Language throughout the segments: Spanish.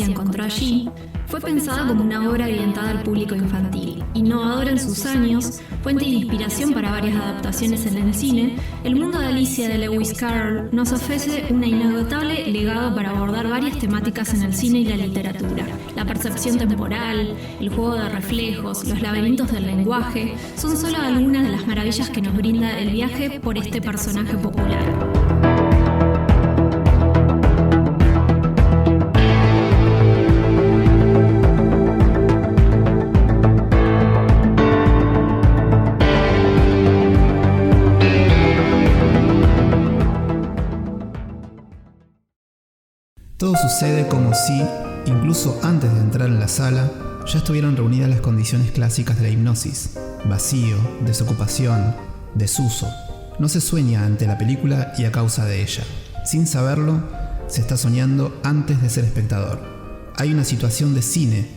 Alicia encontró allí, fue pensada como una obra orientada al público infantil. Innovadora en sus años, fuente de inspiración para varias adaptaciones en el cine, el mundo de Alicia de Lewis Carroll nos ofrece un inagotable legado para abordar varias temáticas en el cine y la literatura. La percepción temporal, el juego de reflejos, los laberintos del lenguaje, son solo algunas de las maravillas que nos brinda el viaje por este personaje popular. Todo sucede como si, incluso antes de entrar en la sala, ya estuvieran reunidas las condiciones clásicas de la hipnosis: vacío, desocupación, desuso. No se sueña ante la película y a causa de ella. Sin saberlo, se está soñando antes de ser espectador. Hay una situación de cine,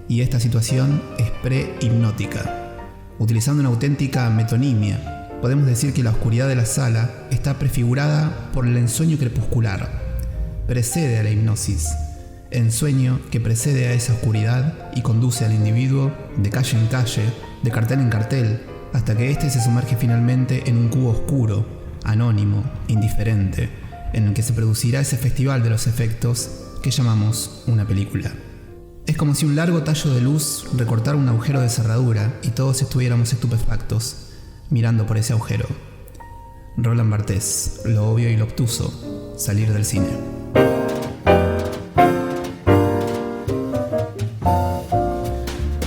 y esta situación es pre-hipnótica. Utilizando una auténtica metonimia, podemos decir que la oscuridad de la sala está prefigurada por el ensueño crepuscular. Precede a la hipnosis, ensueño que precede a esa oscuridad y conduce al individuo de calle en calle, de cartel en cartel, hasta que éste se sumerge finalmente en un cubo oscuro, anónimo, indiferente, en el que se producirá ese festival de los efectos que llamamos una película. Es como si un largo tallo de luz recortara un agujero de cerradura y todos estuviéramos estupefactos, mirando por ese agujero. Roland Barthes, lo obvio y lo obtuso, salir del cine.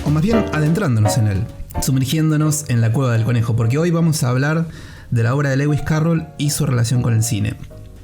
O más bien adentrándonos en él, sumergiéndonos en la cueva del conejo, porque hoy vamos a hablar de la obra de Lewis Carroll y su relación con el cine.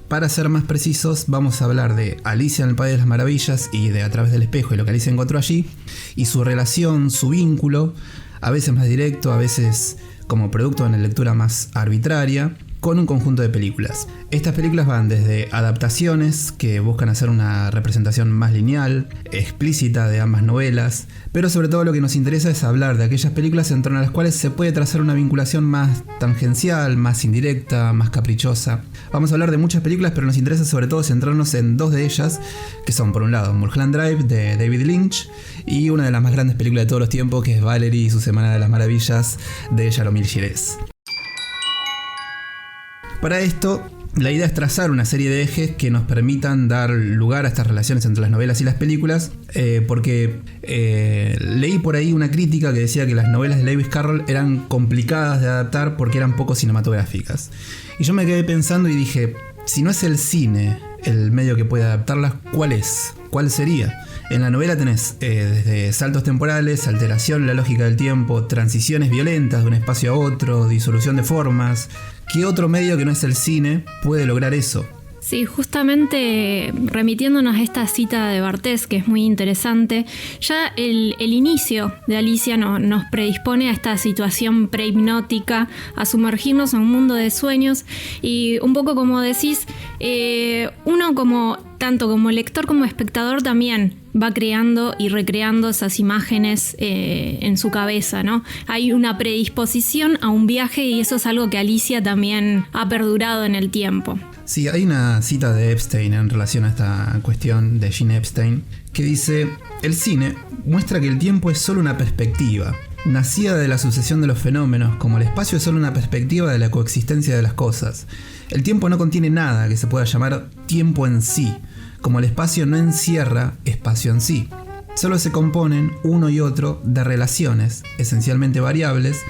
Para ser más precisos, vamos a hablar de Alicia en el País de las Maravillas y de A través del espejo y lo que Alicia encontró allí, y su relación, su vínculo, a veces más directo, a veces como producto de una lectura más arbitraria, con un conjunto de películas. Estas películas van desde adaptaciones que buscan hacer una representación más lineal, explícita de ambas novelas, pero sobre todo lo que nos interesa es hablar de aquellas películas en torno a las cuales se puede trazar una vinculación más tangencial, más indirecta, más caprichosa. Vamos a hablar de muchas películas, pero nos interesa sobre todo centrarnos en dos de ellas, que son por un lado Mulholland Drive de David Lynch y una de las más grandes películas de todos los tiempos, que es Valerie y su Semana de las Maravillas de Jaromir Gires. Para esto, la idea es trazar una serie de ejes que nos permitan dar lugar a estas relaciones entre las novelas y las películas, porque leí por ahí una crítica que decía que las novelas de Lewis Carroll eran complicadas de adaptar porque eran poco cinematográficas. Y yo me quedé pensando y dije, si no es el cine el medio que puede adaptarlas, ¿cuál es? ¿Cuál sería? En la novela tenés desde saltos temporales, alteración en la lógica del tiempo, transiciones violentas de un espacio a otro, disolución de formas. ¿Qué otro medio que no es el cine puede lograr eso? Sí, justamente remitiéndonos a esta cita de Barthes, que es muy interesante, ya el inicio de Alicia nos predispone a esta situación prehipnótica, a sumergirnos en un mundo de sueños y un poco como decís, uno tanto como lector como espectador también va creando y recreando esas imágenes en su cabeza, ¿no? Hay una predisposición a un viaje y eso es algo que Alicia también ha perdurado en el tiempo. Sí, hay una cita de Epstein en relación a esta cuestión de Gene Epstein que dice: el cine muestra que el tiempo es solo una perspectiva, nacida de la sucesión de los fenómenos, como el espacio es solo una perspectiva de la coexistencia de las cosas. El tiempo no contiene nada que se pueda llamar tiempo en sí, como el espacio no encierra espacio en sí. Solo se componen uno y otro de relaciones, esencialmente variables,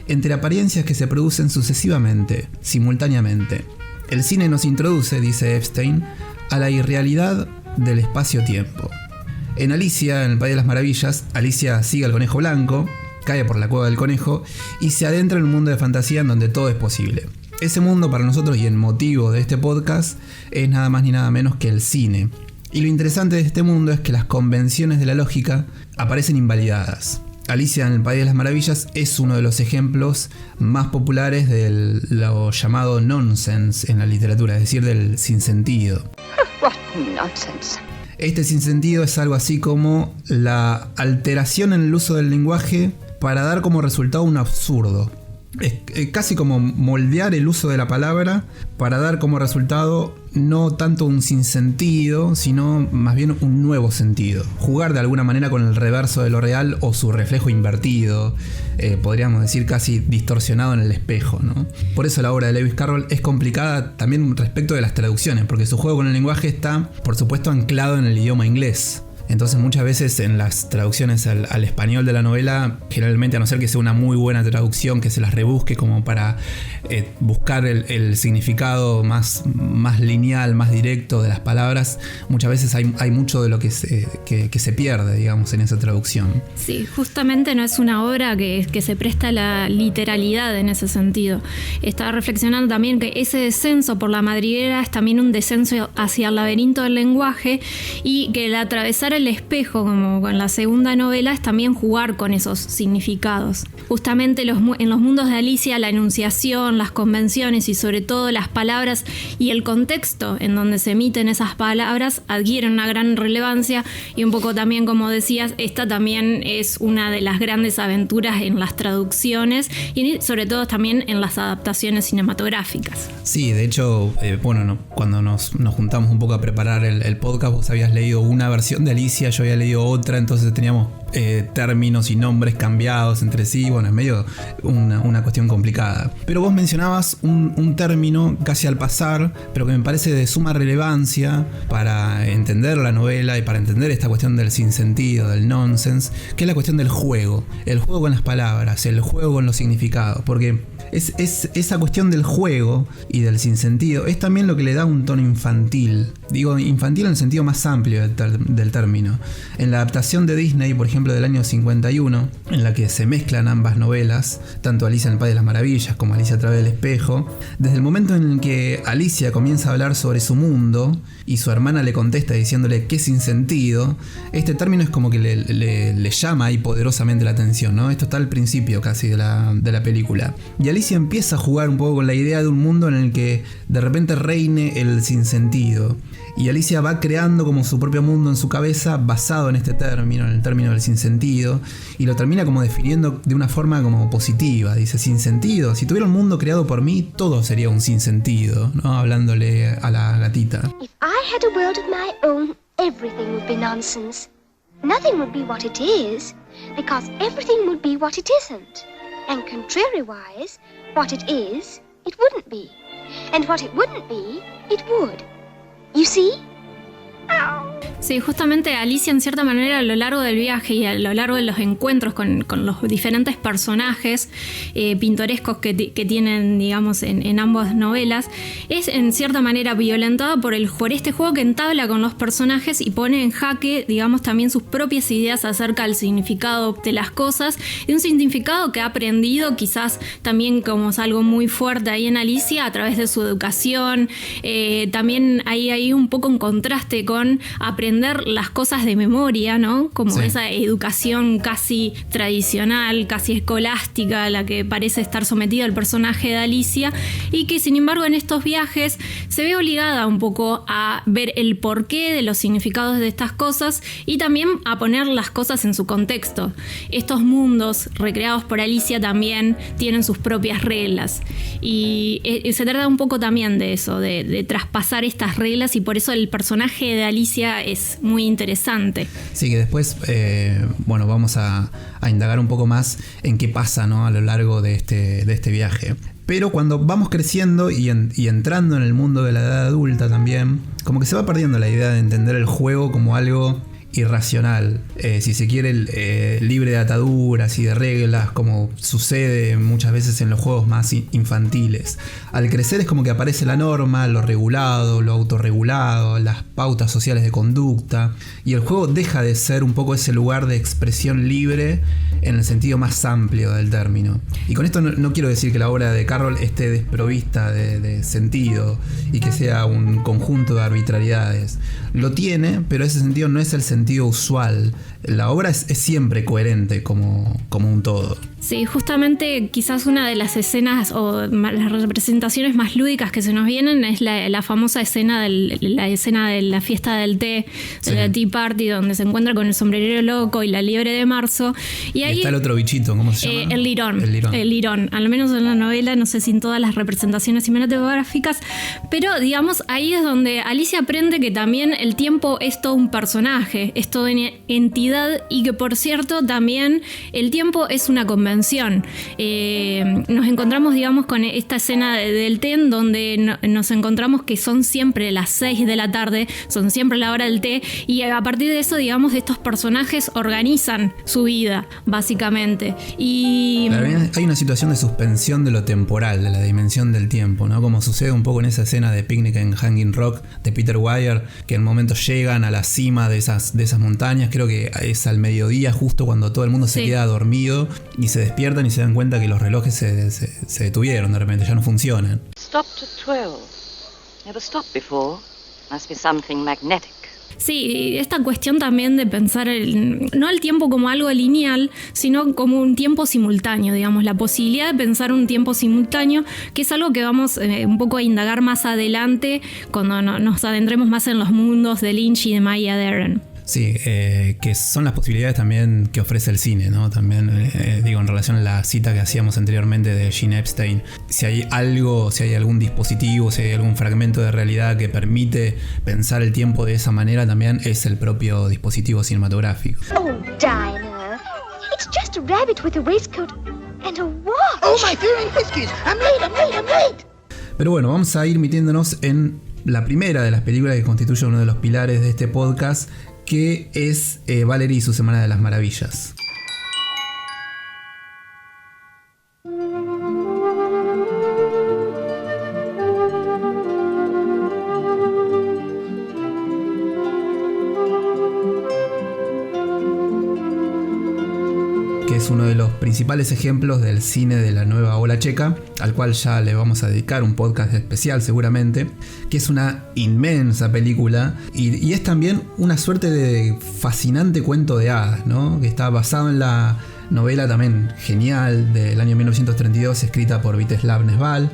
entre apariencias que se producen sucesivamente, simultáneamente. El cine nos introduce, dice Epstein, a la irrealidad del espacio-tiempo. En Alicia, en el País de las Maravillas, Alicia sigue al conejo blanco, cae por la cueva del conejo y se adentra en un mundo de fantasía en donde todo es posible. Ese mundo para nosotros y el motivo de este podcast es nada más ni nada menos que el cine. Y lo interesante de este mundo es que las convenciones de la lógica aparecen invalidadas. Alicia en el País de las Maravillas es uno de los ejemplos más populares de lo llamado nonsense en la literatura, es decir, del sinsentido. What nonsense. Este sinsentido es algo así como la alteración en el uso del lenguaje para dar como resultado un absurdo. Es casi como moldear el uso de la palabra para dar como resultado no tanto un sinsentido, sino más bien un nuevo sentido. Jugar de alguna manera con el reverso de lo real o su reflejo invertido, podríamos decir casi distorsionado en el espejo, ¿no? Por eso la obra de Lewis Carroll es complicada también respecto de las traducciones, porque su juego con el lenguaje está, por supuesto, anclado en el idioma inglés. Entonces muchas veces en las traducciones al español de la novela, generalmente a no ser que sea una muy buena traducción que se las rebusque como para buscar el significado más lineal, más directo de las palabras, muchas veces hay mucho de lo que se pierde, digamos, en esa traducción. Sí, justamente no es una obra que se presta a la literalidad en ese sentido. Estaba reflexionando también que ese descenso por la madriguera es también un descenso hacia el laberinto del lenguaje, y que el atravesar el espejo, como con la segunda novela, es también jugar con esos significados. Justamente en los mundos de Alicia, la enunciación, las convenciones y sobre todo las palabras y el contexto en donde se emiten esas palabras adquieren una gran relevancia, y un poco también, como decías, esta también es una de las grandes aventuras en las traducciones y sobre todo también en las adaptaciones cinematográficas. Sí, de hecho, cuando nos juntamos un poco a preparar el podcast, vos habías leído una versión de Alicia, yo había leído otra, entonces teníamos términos y nombres cambiados entre sí. Bueno, es medio una cuestión complicada. Pero vos mencionabas un término casi al pasar, pero que me parece de suma relevancia para entender la novela y para entender esta cuestión del sinsentido, del nonsense, que es la cuestión del juego. El juego con las palabras, el juego con los significados. Porque es esa cuestión del juego y del sinsentido es también lo que le da un tono infantil. Digo infantil en el sentido más amplio del término. En la adaptación de Disney, por ejemplo, del año 51, en la que se mezclan ambas novelas, tanto Alicia en el País de las Maravillas como Alicia a través del espejo, desde el momento en el que Alicia comienza a hablar sobre su mundo y su hermana le contesta diciéndole que es sinsentido, este término es como que le llama ahí poderosamente la atención, ¿no? Esto está al principio casi de la película. Y Alicia empieza a jugar un poco con la idea de un mundo en el que de repente reine el sinsentido. Y Alicia va creando como su propio mundo en su cabeza basado en este término, en el término del sinsentido, y lo termina como definiendo de una forma como positiva. Dice, sinsentido, si tuviera un mundo creado por mí, todo sería un sinsentido, ¿no? Hablándole a la gatita. If I had a world of my own, everything would be nonsense. Nothing would be what it is, because everything would be what it isn't. And contrariwise, what it is, it wouldn't be. And what it wouldn't be, it would. You see? Sí, justamente Alicia, en cierta manera, a lo largo del viaje y a lo largo de los encuentros con los diferentes personajes pintorescos que tienen, digamos, en ambas novelas, es en cierta manera violentada por este juego que entabla con los personajes y pone en jaque, digamos, también sus propias ideas acerca del significado de las cosas, y un significado que ha aprendido quizás también, como es algo muy fuerte ahí en Alicia, a través de su educación. También hay un poco en contraste con aprender las cosas de memoria, ¿no? Como sí, esa educación casi tradicional, casi escolástica a la que parece estar sometido el personaje de Alicia, y que sin embargo en estos viajes se ve obligada un poco a ver el porqué de los significados de estas cosas y también a poner las cosas en su contexto. Estos mundos recreados por Alicia también tienen sus propias reglas, y se trata un poco también de eso, de traspasar estas reglas, y por eso el personaje de Alicia es muy interesante. Sí, que después vamos a indagar un poco más en qué pasa, ¿no? A lo largo de este viaje. Pero cuando vamos creciendo y entrando en el mundo de la edad adulta también, como que se va perdiendo la idea de entender el juego como algo irracional, si se quiere, libre de ataduras y de reglas, como sucede muchas veces en los juegos más infantiles. Al crecer es como que aparece la norma, lo regulado, lo autorregulado, las pautas sociales de conducta, y el juego deja de ser un poco ese lugar de expresión libre en el sentido más amplio del término. Y con esto no quiero decir que la obra de Carroll esté desprovista de sentido y que sea un conjunto de arbitrariedades. Lo tiene, pero ese sentido no es el sentido sentido usual. La obra es siempre coherente como un todo. Sí, justamente quizás una de las escenas o las representaciones más lúdicas que se nos vienen es la famosa escena de la fiesta del té, de la Tea Party, donde se encuentra con el sombrerero loco y la liebre de marzo. Y ahí está el otro bichito, ¿cómo se llama? El lirón. Al menos en la novela, no sé si en todas las representaciones cinematográficas, pero digamos, ahí es donde Alicia aprende que también el tiempo es todo un personaje, es toda una entidad, y que por cierto también el tiempo es una convención. Nos encontramos, digamos, con esta escena del té, donde nos encontramos que son siempre las 6 de la tarde, son siempre la hora del té, y a partir de eso, digamos, estos personajes organizan su vida, básicamente. Y hay una situación de suspensión de lo temporal, de la dimensión del tiempo, ¿no? Como sucede un poco en esa escena de Picnic en Hanging Rock de Peter Weir, que en momentos llegan a la cima de esas montañas. Creo que es al mediodía, justo cuando todo el mundo se queda dormido, y se despiertan y se dan cuenta que los relojes se detuvieron de repente, ya no funcionan. Stopped at 12. Never stopped before. Must be something magnetic. Sí, esta cuestión también de pensar no el tiempo como algo lineal, sino como un tiempo simultáneo, digamos, la posibilidad de pensar un tiempo simultáneo, que es algo que vamos un poco a indagar más adelante cuando nos adentremos más en los mundos de Lynch y de Maya Deren. Sí, que son las posibilidades también que ofrece el cine, ¿no? También, digo, en relación a la cita que hacíamos anteriormente de Gene Epstein, si hay algún dispositivo, si hay algún fragmento de realidad que permite pensar el tiempo de esa manera, también es el propio dispositivo cinematográfico. Oh, Dinah, it's just a rabbit with a waistcoat and a watch. Oh, my dear whiskies, I'm late. Pero bueno, vamos a ir metiéndonos en la primera de las películas que constituye uno de los pilares de este podcast, que es Valerie y su Semana de las Maravillas. Que es uno de los principales ejemplos del cine de la nueva ola checa, al cual ya le vamos a dedicar un podcast especial seguramente, que es una inmensa película y es también una suerte de fascinante cuento de hadas, ¿no? Que está basado en la novela también genial del año 1932, escrita por Vítězslav Nezval,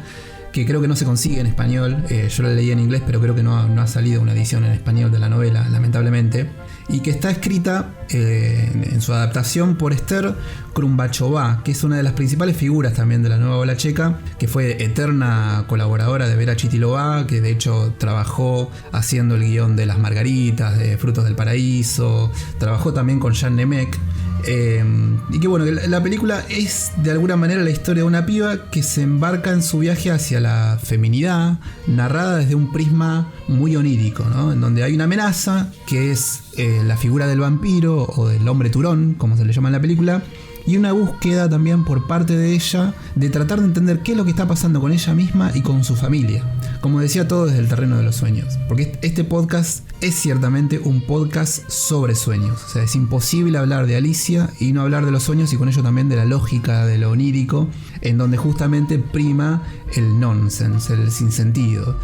que creo que no se consigue en español. Yo la leí en inglés, pero creo que no ha salido una edición en español de la novela, lamentablemente, y que está escrita en su adaptación por Esther Krumbachová, que es una de las principales figuras también de la nueva ola checa, que fue eterna colaboradora de Vera Chytilová, que de hecho trabajó haciendo el guión de Las Margaritas, de Frutos del Paraíso, trabajó también con Jan Nemec. Y que bueno, la película es de alguna manera la historia de una piba que se embarca en su viaje hacia la feminidad, narrada desde un prisma muy onírico, ¿no? En donde hay una amenaza que es la figura del vampiro o del hombre turón, como se le llama en la película, y una búsqueda también por parte de ella de tratar de entender qué es lo que está pasando con ella misma y con su familia. Como decía, todo desde el terreno de los sueños, porque este podcast es ciertamente un podcast sobre sueños. O sea, es imposible hablar de Alicia y no hablar de los sueños, y con ello también de la lógica de lo onírico, en donde justamente prima el nonsense, el sinsentido.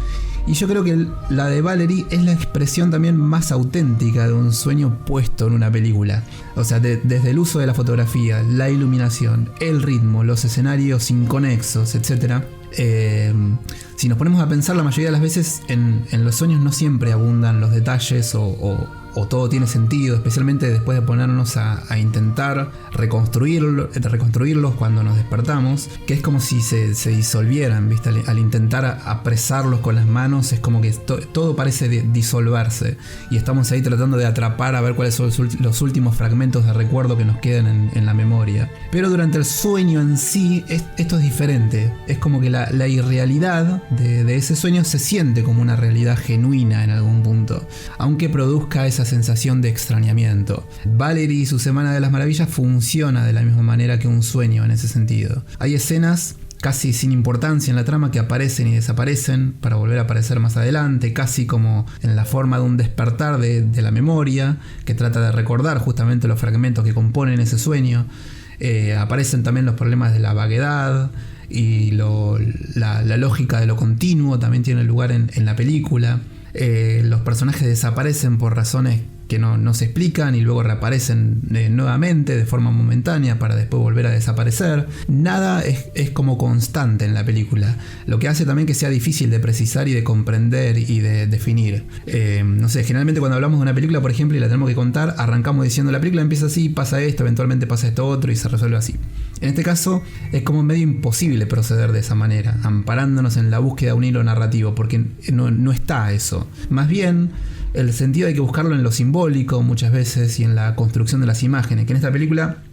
Y yo creo que la de Valerie es la expresión también más auténtica de un sueño puesto en una película. O sea, desde el uso de la fotografía, la iluminación, el ritmo, los escenarios inconexos, etc. Si nos ponemos a pensar, la mayoría de las veces en los sueños no siempre abundan los detalles o todo tiene sentido, especialmente después de ponernos a intentar reconstruirlos cuando nos despertamos, que es como si se disolvieran, ¿viste? Al intentar apresarlos con las manos, es como que todo parece disolverse, y estamos ahí tratando de atrapar a ver cuáles son los últimos fragmentos de recuerdo que nos quedan en la memoria. Pero durante el sueño en sí, esto es diferente. Es como que la irrealidad de ese sueño se siente como una realidad genuina en algún punto, aunque produzca esa sensación de extrañamiento. Valerie y su Semana de las Maravillas funciona de la misma manera que un sueño en ese sentido. Hay escenas casi sin importancia en la trama que aparecen y desaparecen para volver a aparecer más adelante, casi como en la forma de un despertar de la memoria, que trata de recordar justamente los fragmentos que componen ese sueño. Aparecen también los problemas de la vaguedad, y la lógica de lo continuo también tiene lugar en la película. Los personajes desaparecen por razones que no se explican y luego reaparecen nuevamente de forma momentánea para después volver a desaparecer. Nada es como constante en la película, lo que hace también que sea difícil de precisar y de comprender y de definir. No sé, generalmente cuando hablamos de una película, por ejemplo, y la tenemos que contar, arrancamos diciendo la película empieza así, pasa esto, eventualmente pasa esto otro y se resuelve así. En este caso es como medio imposible proceder de esa manera, amparándonos en la búsqueda de un hilo narrativo, porque no está eso. Más bien, el sentido hay que buscarlo en lo simbólico muchas veces y en la construcción de las imágenes, que en esta película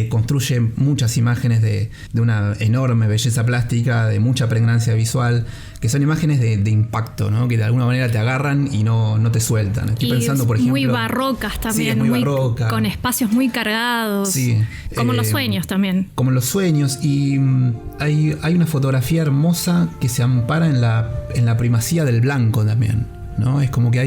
construye muchas imágenes de una enorme belleza plástica, de mucha pregnancia visual, que son imágenes de impacto, ¿no? Que de alguna manera te agarran y no te sueltan. Estoy pensando, por ejemplo, muy barrocas también, sí, muy barroca, con espacios muy cargados, sí, como en los sueños también. Como en los sueños, y hay una fotografía hermosa que se ampara en la primacía del blanco también, ¿no? Es como que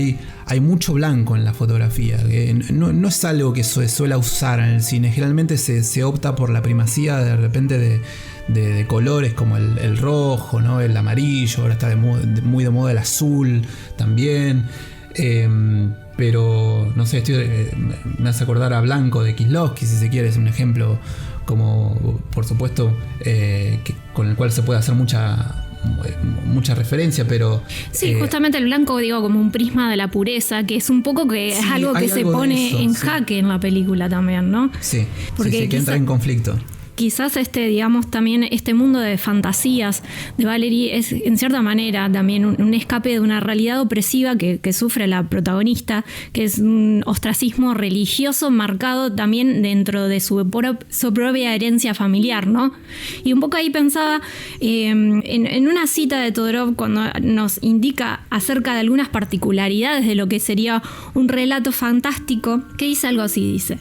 hay mucho blanco en la fotografía, que no es algo que se suele usar en el cine. Generalmente se opta por la primacía de repente de colores como el rojo, ¿no? El amarillo, ahora está muy de moda el azul también. Pero no sé, me hace acordar a Blanco de Kieslowski, si se quiere, es un ejemplo como, por supuesto, con el cual se puede hacer mucha referencia, pero sí, justamente el blanco, digo, como un prisma de la pureza, que es un poco que sí, es algo que se pone eso, en jaque en la película también, ¿no? Sí, porque que entra en conflicto. Quizás digamos, también este mundo de fantasías de Valerie es en cierta manera también un escape de una realidad opresiva que sufre la protagonista, que es un ostracismo religioso marcado también dentro de su propia herencia familiar, ¿no? Y un poco ahí pensaba en una cita de Todorov cuando nos indica acerca de algunas particularidades de lo que sería un relato fantástico, que dice algo así, dice: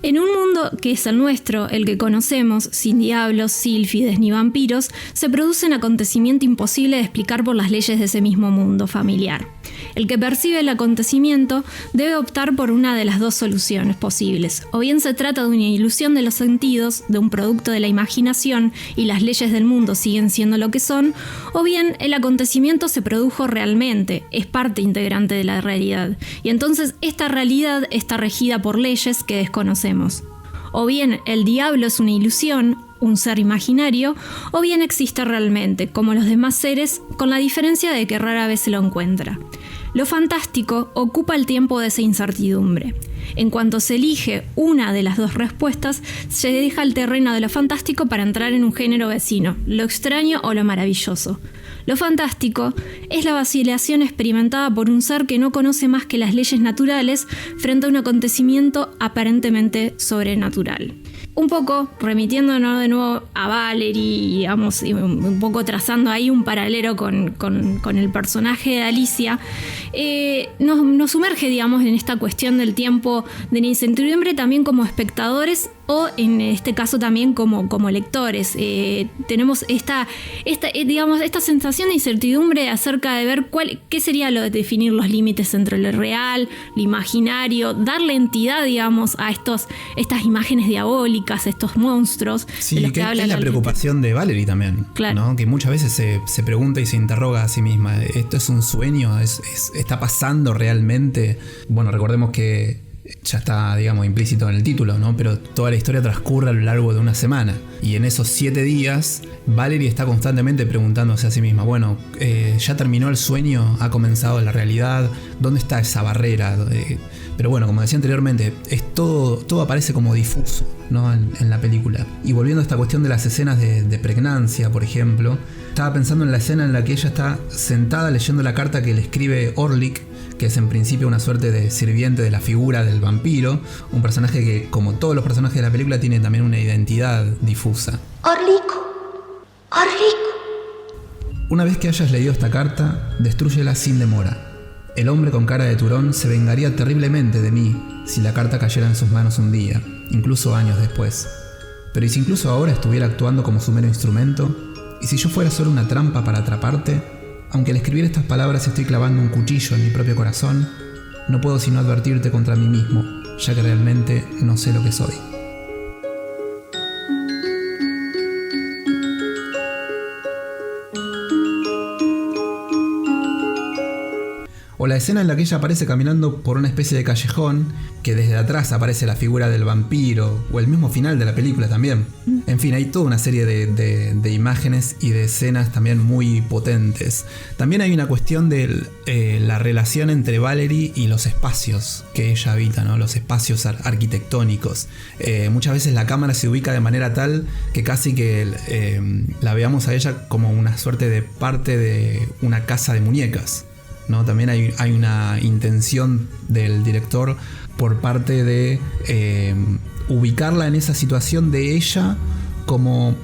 en un mundo que es el nuestro, el que conocemos, sin diablos, sílfides ni vampiros, se produce un acontecimiento imposible de explicar por las leyes de ese mismo mundo familiar. El que percibe el acontecimiento debe optar por una de las dos soluciones posibles. O bien se trata de una ilusión de los sentidos, de un producto de la imaginación y las leyes del mundo siguen siendo lo que son, o bien el acontecimiento se produjo realmente, es parte integrante de la realidad, y entonces esta realidad está regida por leyes que desconocemos. O bien el diablo es una ilusión, un ser imaginario, o bien existe realmente, como los demás seres, con la diferencia de que rara vez se lo encuentra. Lo fantástico ocupa el tiempo de esa incertidumbre. En cuanto se elige una de las dos respuestas, se deja el terreno de lo fantástico para entrar en un género vecino, lo extraño o lo maravilloso. Lo fantástico es la vacilación experimentada por un ser que no conoce más que las leyes naturales frente a un acontecimiento aparentemente sobrenatural. Un poco remitiéndonos de nuevo a Valerie, digamos, y un poco trazando ahí un paralelo con el personaje de Alicia, nos sumerge, digamos, en esta cuestión del tiempo de la incertidumbre también como espectadores o en este caso también como lectores. Tenemos esta sensación de incertidumbre acerca de ver qué sería lo de definir los límites entre lo real, lo imaginario, darle entidad, digamos, a estas imágenes diabólicas, estos monstruos. Sí, de los que habla es la preocupación de Valerie también, claro, ¿no? Que muchas veces se pregunta y se interroga a sí misma: ¿esto es un sueño? ¿Está pasando realmente? Bueno, recordemos que ya está, digamos, implícito en el título, ¿no? Pero toda la historia transcurre a lo largo de una semana. Y en esos 7 días, Valerie está constantemente preguntándose a sí misma: bueno, ¿ya terminó el sueño? ¿Ha comenzado la realidad? ¿Dónde está esa barrera? Pero bueno, como decía anteriormente, todo aparece como difuso, ¿no? En la película. Y volviendo a esta cuestión de las escenas de pregnancia, por ejemplo, estaba pensando en la escena en la que ella está sentada leyendo la carta que le escribe Orlik, que es en principio una suerte de sirviente de la figura del vampiro, un personaje que, como todos los personajes de la película, tiene también una identidad difusa. Orlico. Una vez que hayas leído esta carta, destrúyela sin demora. El hombre con cara de turón se vengaría terriblemente de mí si la carta cayera en sus manos un día, incluso años después. Pero ¿y si incluso ahora estuviera actuando como su mero instrumento? ¿Y si yo fuera solo una trampa para atraparte? Aunque al escribir estas palabras estoy clavando un cuchillo en mi propio corazón, no puedo sino advertirte contra mí mismo, ya que realmente no sé lo que soy. O la escena en la que ella aparece caminando por una especie de callejón, que desde atrás aparece la figura del vampiro, o el mismo final de la película también. En fin, hay toda una serie de imágenes y de escenas también muy potentes. También hay una cuestión de la relación entre Valerie y los espacios que ella habita, ¿no? Los espacios arquitectónicos. Muchas veces la cámara se ubica de manera tal que casi que la veamos a ella como una suerte de parte de una casa de muñecas, ¿no? También hay una intención del director por parte de ubicarla en esa situación de ella como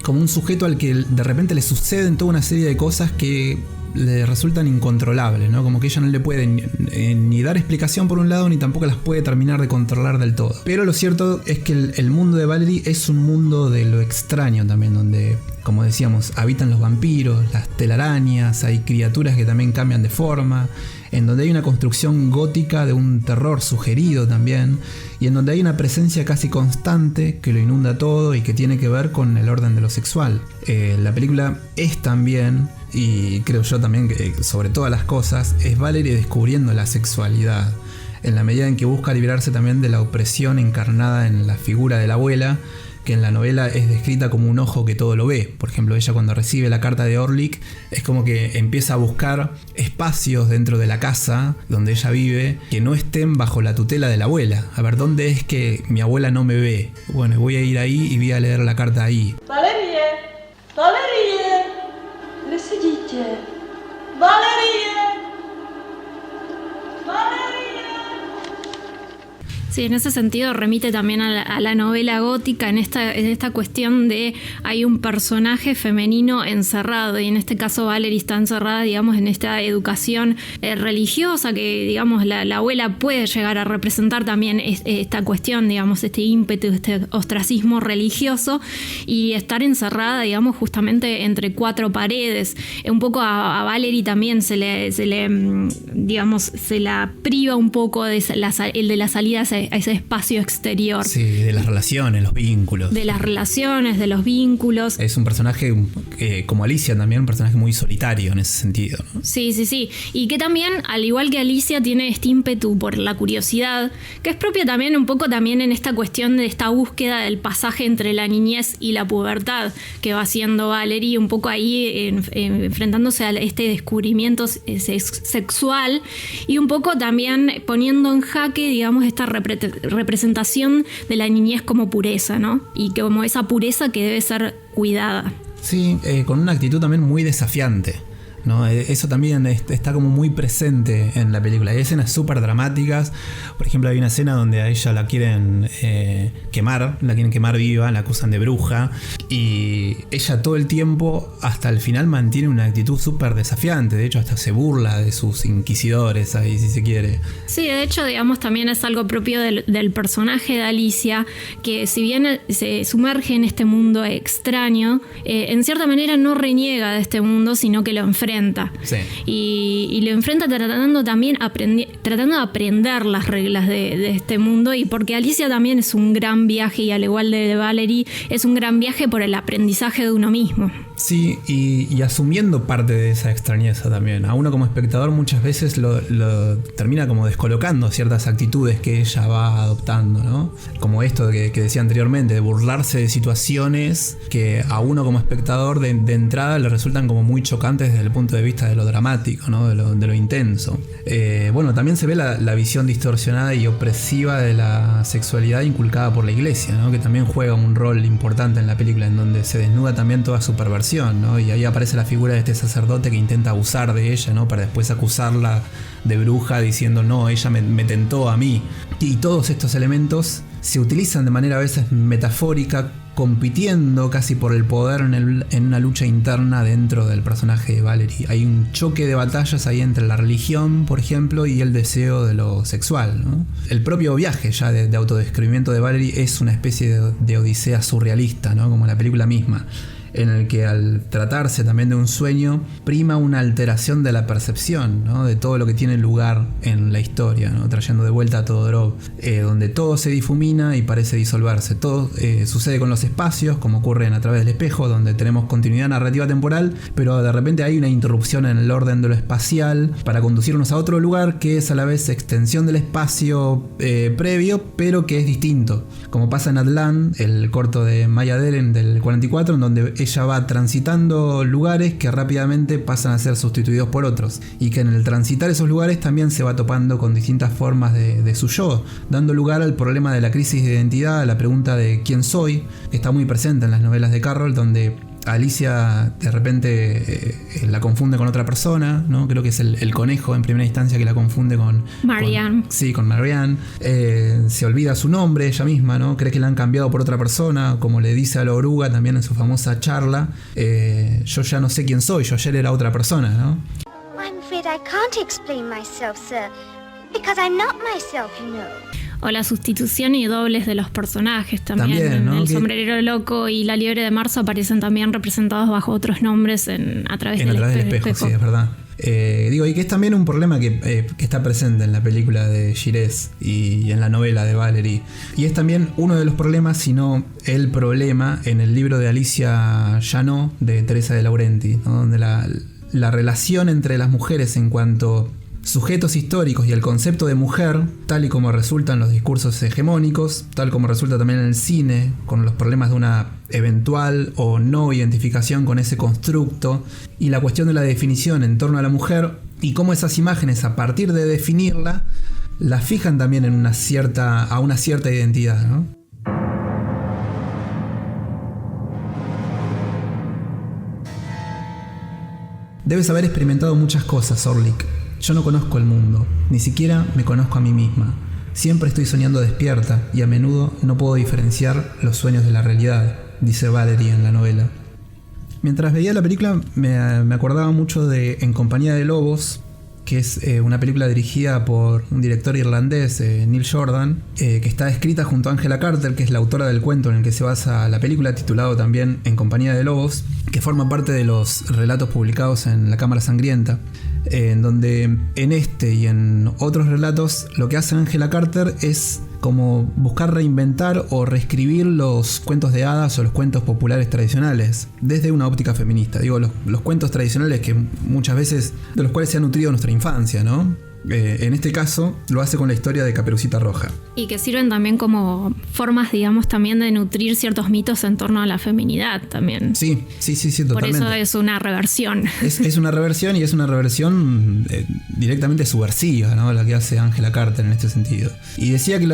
un sujeto al que de repente le suceden toda una serie de cosas que le resultan incontrolables, ¿no? Como que ella no le puede ni dar explicación por un lado, ni tampoco las puede terminar de controlar del todo. Pero lo cierto es que el mundo de Valerie es un mundo de lo extraño también, donde, como decíamos, habitan los vampiros, las telarañas, hay criaturas que también cambian de forma, en donde hay una construcción gótica de un terror sugerido también, y en donde hay una presencia casi constante que lo inunda todo y que tiene que ver con el orden de lo sexual. La película es también, y creo yo también que sobre todas las cosas, es Valerie descubriendo la sexualidad, en la medida en que busca librarse también de la opresión encarnada en la figura de la abuela, que en la novela es descrita como un ojo que todo lo ve. Por ejemplo, ella cuando recibe la carta de Orlick es como que empieza a buscar espacios dentro de la casa donde ella vive que no estén bajo la tutela de la abuela. A ver, ¿dónde es que mi abuela no me ve? Bueno, voy a ir ahí y voy a leer la carta ahí. Valerie, laissez dire. Valerie. Sí, en ese sentido remite también a la novela gótica en esta cuestión de hay un personaje femenino encerrado, y en este caso Valerie está encerrada, digamos, en esta educación religiosa que, digamos, la abuela puede llegar a representar también esta cuestión, digamos, este ímpetu, este ostracismo religioso, y estar encerrada, digamos, justamente entre cuatro paredes. Un poco a Valerie también se la priva un poco de la salida a ese espacio exterior. Sí, de las relaciones, los vínculos. De las relaciones, de los vínculos. Es un personaje, como Alicia también, un personaje muy solitario en ese sentido, ¿no? Sí. Y que también, al igual que Alicia, tiene este ímpetu por la curiosidad, que es propia también un poco también en esta cuestión de esta búsqueda del pasaje entre la niñez y la pubertad, que va haciendo Valerie, un poco ahí enfrentándose a este descubrimiento sexual, y un poco también poniendo en jaque, digamos, esta representación de la niñez como pureza, ¿no? Y como esa pureza que debe ser cuidada. Sí, con una actitud también muy desafiante, ¿no? Eso también está como muy presente en la película. Hay escenas súper dramáticas. Por ejemplo, hay una escena donde a ella la quieren quemar viva, la acusan de bruja, y ella todo el tiempo hasta el final mantiene una actitud súper desafiante. De hecho, hasta se burla de sus inquisidores ahí, si se quiere. Sí, de hecho, digamos, también es algo propio del personaje de Alicia, que si bien se sumerge en este mundo extraño, en cierta manera no reniega de este mundo, sino que lo enfrenta. Sí. Y lo enfrenta tratando de aprender las reglas de este mundo, y porque Alicia también es un gran viaje, y al igual de Valerie, es un gran viaje por el aprendizaje de uno mismo. Sí, y asumiendo parte de esa extrañeza también. A uno como espectador muchas veces lo termina como descolocando ciertas actitudes que ella va adoptando, ¿no? Como esto que decía anteriormente, de burlarse de situaciones que a uno como espectador de entrada le resultan como muy chocantes desde el punto de vista de lo dramático, ¿no? De lo intenso. Bueno, también se ve la visión distorsionada y opresiva de la sexualidad inculcada por la iglesia, ¿no? Que también juega un rol importante en la película, en donde se desnuda también toda su perversión, ¿no? Y ahí aparece la figura de este sacerdote que intenta abusar de ella, ¿no? Para después acusarla de bruja diciendo, no, ella me tentó a mí. Y todos estos elementos se utilizan de manera a veces metafórica, compitiendo casi por el poder en una lucha interna dentro del personaje de Valerie. Hay un choque de batallas ahí entre la religión, por ejemplo, y el deseo de lo sexual, ¿no? El propio viaje ya de autodescubrimiento de Valerie es una especie de odisea surrealista, ¿no? Como la película misma. en el que al tratarse también de un sueño, prima una alteración de la percepción, ¿no? De todo lo que tiene lugar en la historia, ¿no? Trayendo de vuelta a Todorov, donde todo se difumina y parece disolverse. Todo sucede con los espacios, como ocurre en A través del espejo, donde tenemos continuidad narrativa temporal, pero de repente hay una interrupción en el orden de lo espacial para conducirnos a otro lugar que es a la vez extensión del espacio previo, pero que es distinto, como pasa en Atlan, el corto de Maya Deren del 44, en donde ella va transitando lugares que rápidamente pasan a ser sustituidos por otros, y que en el transitar esos lugares también se va topando con distintas formas de su yo, dando lugar al problema de la crisis de identidad, a la pregunta de quién soy, que está muy presente en las novelas de Carroll, donde Alicia de repente la confunde con otra persona, ¿no? Creo que es el conejo en primera instancia que la confunde con Marianne. Con Marianne. Se olvida su nombre ella misma, ¿no? Cree que la han cambiado por otra persona, como le dice a la oruga también en su famosa charla. Yo ya no sé quién soy, yo ayer era otra persona, ¿no? I'm afraid I can't explain myself, sir, because I'm not myself, you know. O la sustitución y dobles de los personajes también, ¿no? El sombrerero loco y la liebre de marzo aparecen también representados bajo otros nombres a través del espejo. Sí, es verdad. Y que es también un problema que está presente en la película de Gires y en la novela de Valerie. Y es también uno de los problemas, si no el problema, en el libro de Alicia Janot de Teresa de Laurenti, ¿no? Donde la relación entre las mujeres en cuanto sujetos históricos y el concepto de mujer, tal y como resulta en los discursos hegemónicos, tal como resulta también en el cine, con los problemas de una eventual o no identificación con ese constructo, y la cuestión de la definición en torno a la mujer, y cómo esas imágenes, a partir de definirla, la fijan también en una cierta identidad, ¿no? Debes haber experimentado muchas cosas, Orlick. Yo no conozco el mundo, ni siquiera me conozco a mí misma. Siempre estoy soñando despierta y a menudo no puedo diferenciar los sueños de la realidad, dice Valerie en la novela. Mientras veía la película me acordaba mucho de En compañía de lobos, que es una película dirigida por un director irlandés, Neil Jordan, que está escrita junto a Angela Carter, que es la autora del cuento en el que se basa la película, titulado también En compañía de lobos, que forma parte de los relatos publicados en La Cámara Sangrienta, en donde en este y en otros relatos lo que hace Angela Carter es como buscar reinventar o reescribir los cuentos de hadas o los cuentos populares tradicionales desde una óptica feminista. Digo, los cuentos tradicionales que muchas veces de los cuales se ha nutrido nuestra infancia, ¿no? En este caso lo hace con la historia de Caperucita Roja. Y que sirven también como formas, digamos, también de nutrir ciertos mitos en torno a la feminidad también. Sí, totalmente. Por eso es una reversión. Es una reversión, y es una reversión directamente subversiva, ¿no? La que hace Angela Carter en este sentido. Y decía que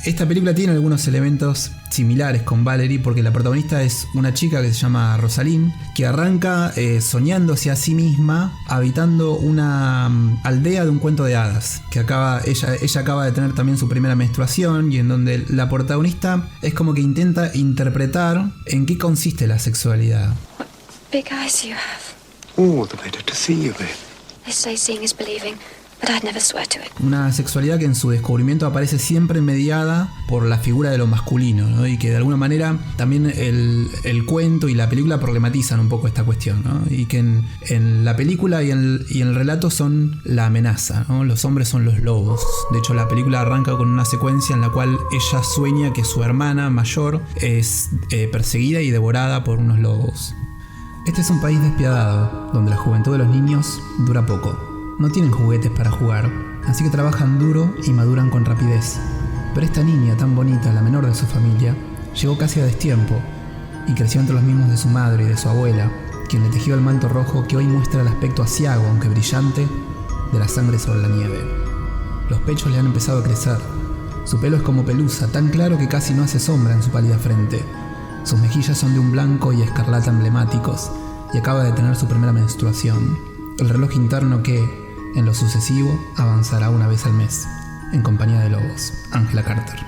esta película tiene algunos elementos similares con Valerie, porque la protagonista es una chica que se llama Rosalind, que arranca soñándose a sí misma habitando una aldea de un cuento de hadas, que ella acaba de tener también su primera menstruación, y en donde la protagonista es como que intenta interpretar en qué consiste la sexualidad. What big eyes you have. Oh, the better to see you, babe. They say seeing is believing, but I'd never swear to it. Una sexualidad que en su descubrimiento aparece siempre mediada por la figura de lo masculino, ¿no? Y que de alguna manera también el cuento y la película problematizan un poco esta cuestión, ¿no? Y que en la película y en el relato son la amenaza, ¿no? Los hombres son los lobos. De hecho, la película arranca con una secuencia en la cual ella sueña que su hermana mayor es perseguida y devorada por unos lobos. Este es un país despiadado, donde la juventud de los niños dura poco. No tienen juguetes para jugar, así que trabajan duro y maduran con rapidez. Pero esta niña tan bonita, la menor de su familia, llegó casi a destiempo y creció entre los mismos de su madre y de su abuela, quien le tejió el manto rojo que hoy muestra el aspecto aciago, aunque brillante, de la sangre sobre la nieve. Los pechos le han empezado a crecer. Su pelo es como pelusa, tan claro que casi no hace sombra en su pálida frente. Sus mejillas son de un blanco y escarlata emblemáticos, y acaba de tener su primera menstruación. El reloj interno que, en lo sucesivo, avanzará una vez al mes. En compañía de lobos, Angela Carter.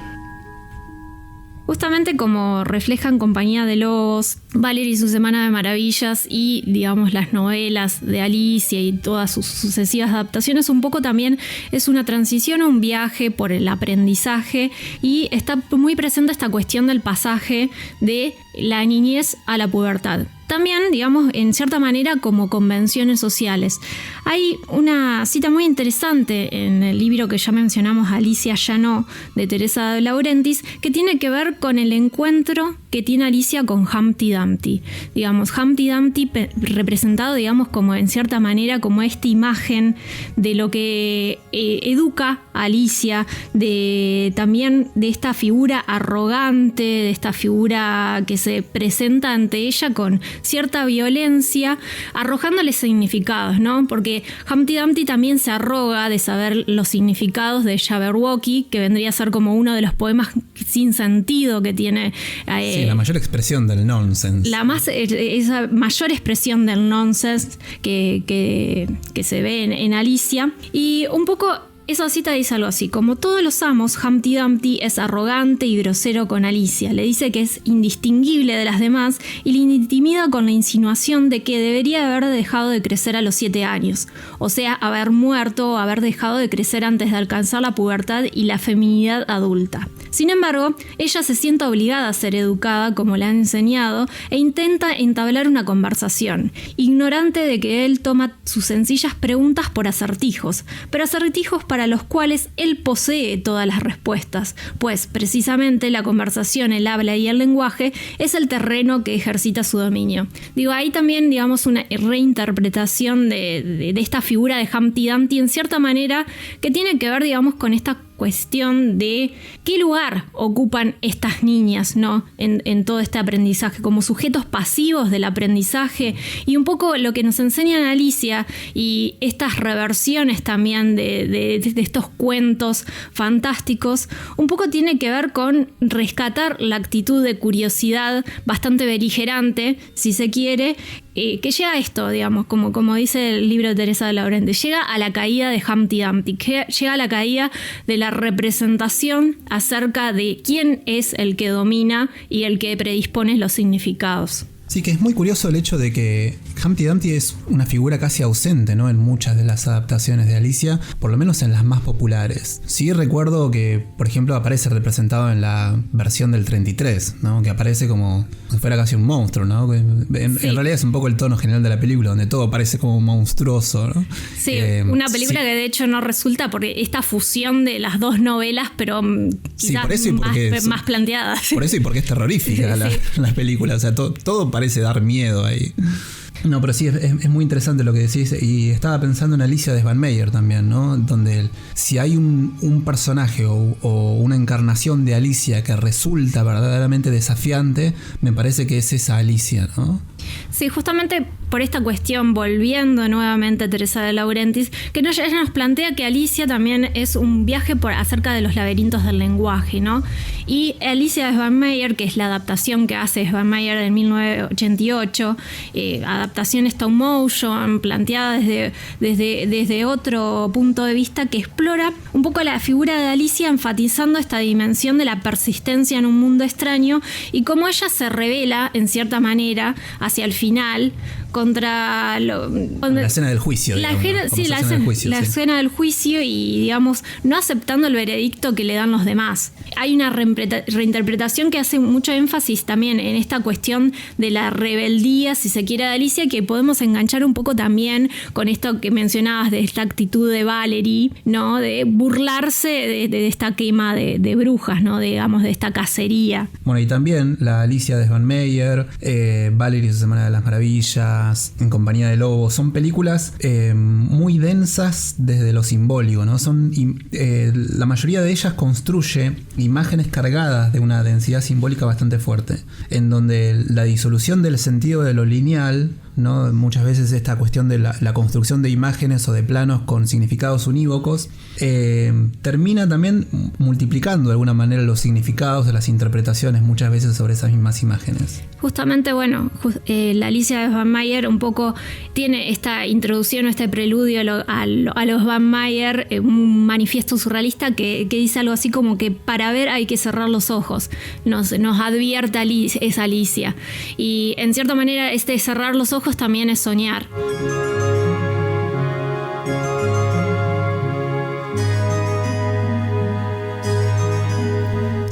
Justamente como refleja En compañía de lobos, Valerie y su Semana de Maravillas y, digamos, las novelas de Alicia y todas sus sucesivas adaptaciones, un poco también es una transición, un viaje por el aprendizaje, y está muy presente esta cuestión del pasaje de la niñez a la pubertad. También, digamos, en cierta manera como convenciones sociales. Hay una cita muy interesante en el libro que ya mencionamos, Alicia ya no, de Teresa de Laurentiis, que tiene que ver con el encuentro que tiene Alicia con Humpty Dumpty. Digamos, Humpty Dumpty representado, digamos, como en cierta manera como esta imagen de lo que educa a Alicia, también de esta figura arrogante, de esta figura que se presenta ante ella con cierta violencia, arrojándole significados, ¿no? Porque Humpty Dumpty también se arroga de saber los significados de Jabberwocky, que vendría a ser como uno de los poemas sin sentido que tiene. Sí, la mayor expresión del nonsense. Esa mayor expresión del nonsense que se ve en Alicia. Y un poco esa cita dice algo así: como todos los amos, Humpty Dumpty es arrogante y grosero con Alicia. Le dice que es indistinguible de las demás y le intimida con la insinuación de que debería haber dejado de crecer a los 7 años. O sea, haber muerto o haber dejado de crecer antes de alcanzar la pubertad y la feminidad adulta. Sin embargo, ella se siente obligada a ser educada como le han enseñado e intenta entablar una conversación, ignorante de que él toma sus sencillas preguntas por acertijos, pero acertijos para los cuales él posee todas las respuestas, pues precisamente la conversación, el habla y el lenguaje es el terreno que ejercita su dominio. Digo, hay también, digamos, una reinterpretación de esta figura de Humpty Dumpty en cierta manera que tiene que ver, digamos, con esta cuestión de qué lugar ocupan estas niñas, ¿no? en todo este aprendizaje, como sujetos pasivos del aprendizaje, y un poco lo que nos enseña Alicia y estas reversiones también de estos cuentos fantásticos, un poco tiene que ver con rescatar la actitud de curiosidad bastante beligerante, si se quiere, que llega a esto, digamos, como dice el libro de Teresa de Laurentiis, llega a la caída de Humpty Dumpty, llega a la caída de la representación acerca de quién es el que domina y el que predispone los significados. Sí, que es muy curioso el hecho de que Humpty Dumpty es una figura casi ausente, ¿no? En muchas de las adaptaciones de Alicia, por lo menos en las más populares. Sí recuerdo que, por ejemplo, aparece representado en la versión del 33, ¿no? Que aparece como si fuera casi un monstruo, ¿no? En realidad es un poco el tono general de la película, donde todo parece como monstruoso, ¿no? Sí, una película que de hecho no resulta porque esta fusión de las dos novelas, pero quizás más planteada. Por eso y porque es terrorífica la película, o sea, todo parece dar miedo ahí. No, pero sí, es muy interesante lo que decís. Y estaba pensando en Alicia de Svan Meyer también, ¿no? Donde si hay un personaje o una encarnación de Alicia que resulta verdaderamente desafiante, me parece que es esa Alicia, ¿no? Sí, justamente por esta cuestión, volviendo nuevamente a Teresa de Laurentiis, que ella nos plantea que Alicia también es un viaje acerca de los laberintos del lenguaje, ¿no? Y Alicia de Svan Meyer, que es la adaptación que hace Svan Meyer en 1988, adaptación stop motion, planteada desde otro punto de vista, que explora un poco la figura de Alicia, enfatizando esta dimensión de la persistencia en un mundo extraño y cómo ella se revela, en cierta manera, hacia el final, contra la escena del juicio. La escena del juicio y, digamos, no aceptando el veredicto que le dan los demás. Hay una reinterpretación que hace mucho énfasis también en esta cuestión de la rebeldía, si se quiere, de Alicia, que podemos enganchar un poco también con esto que mencionabas de esta actitud de Valerie, ¿no? De burlarse de esta quema de brujas, ¿no? Digamos, de esta cacería. Bueno, y también la Alicia de Svan Meyer, Valerie y su Semana de las Maravillas, En compañía de lobos, son películas muy densas desde lo simbólico, ¿no? La mayoría de ellas construye imágenes cargadas de una densidad simbólica bastante fuerte, en donde la disolución del sentido de lo lineal, ¿no? Muchas veces esta cuestión de la construcción de imágenes o de planos con significados unívocos termina también multiplicando de alguna manera los significados de las interpretaciones muchas veces sobre esas mismas imágenes. Justamente, bueno, la Alicia de Svan Meyer un poco tiene esta introducción o este preludio a los Svan Meyer, un manifiesto surrealista que dice algo así como que para ver hay que cerrar los ojos, nos advierte esa Alicia, y en cierta manera este cerrar los ojos también es soñar.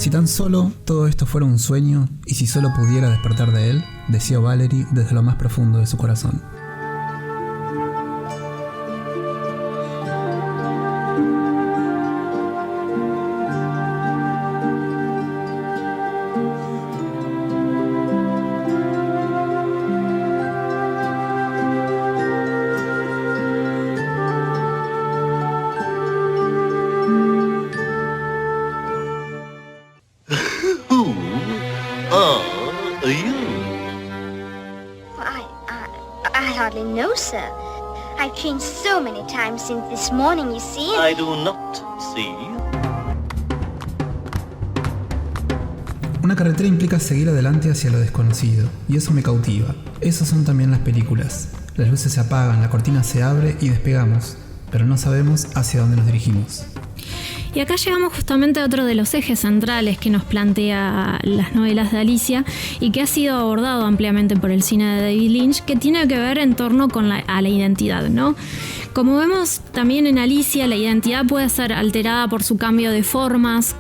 Si tan solo todo esto fuera un sueño y si solo pudiera despertar de él, decía Valerie desde lo más profundo de su corazón. I hardly know, sir. I've changed so many times since this morning, you see. I do not see. Una carretera implica seguir adelante hacia lo desconocido, y eso me cautiva. Esas son también las películas. Las luces se apagan, la cortina se abre y despegamos, pero no sabemos hacia dónde nos dirigimos. Y acá llegamos justamente a otro de los ejes centrales que nos plantea las novelas de Alicia y que ha sido abordado ampliamente por el cine de David Lynch, que tiene que ver en torno a la identidad, ¿no? Como vemos también en Alicia, la identidad puede ser alterada por su cambio de formas,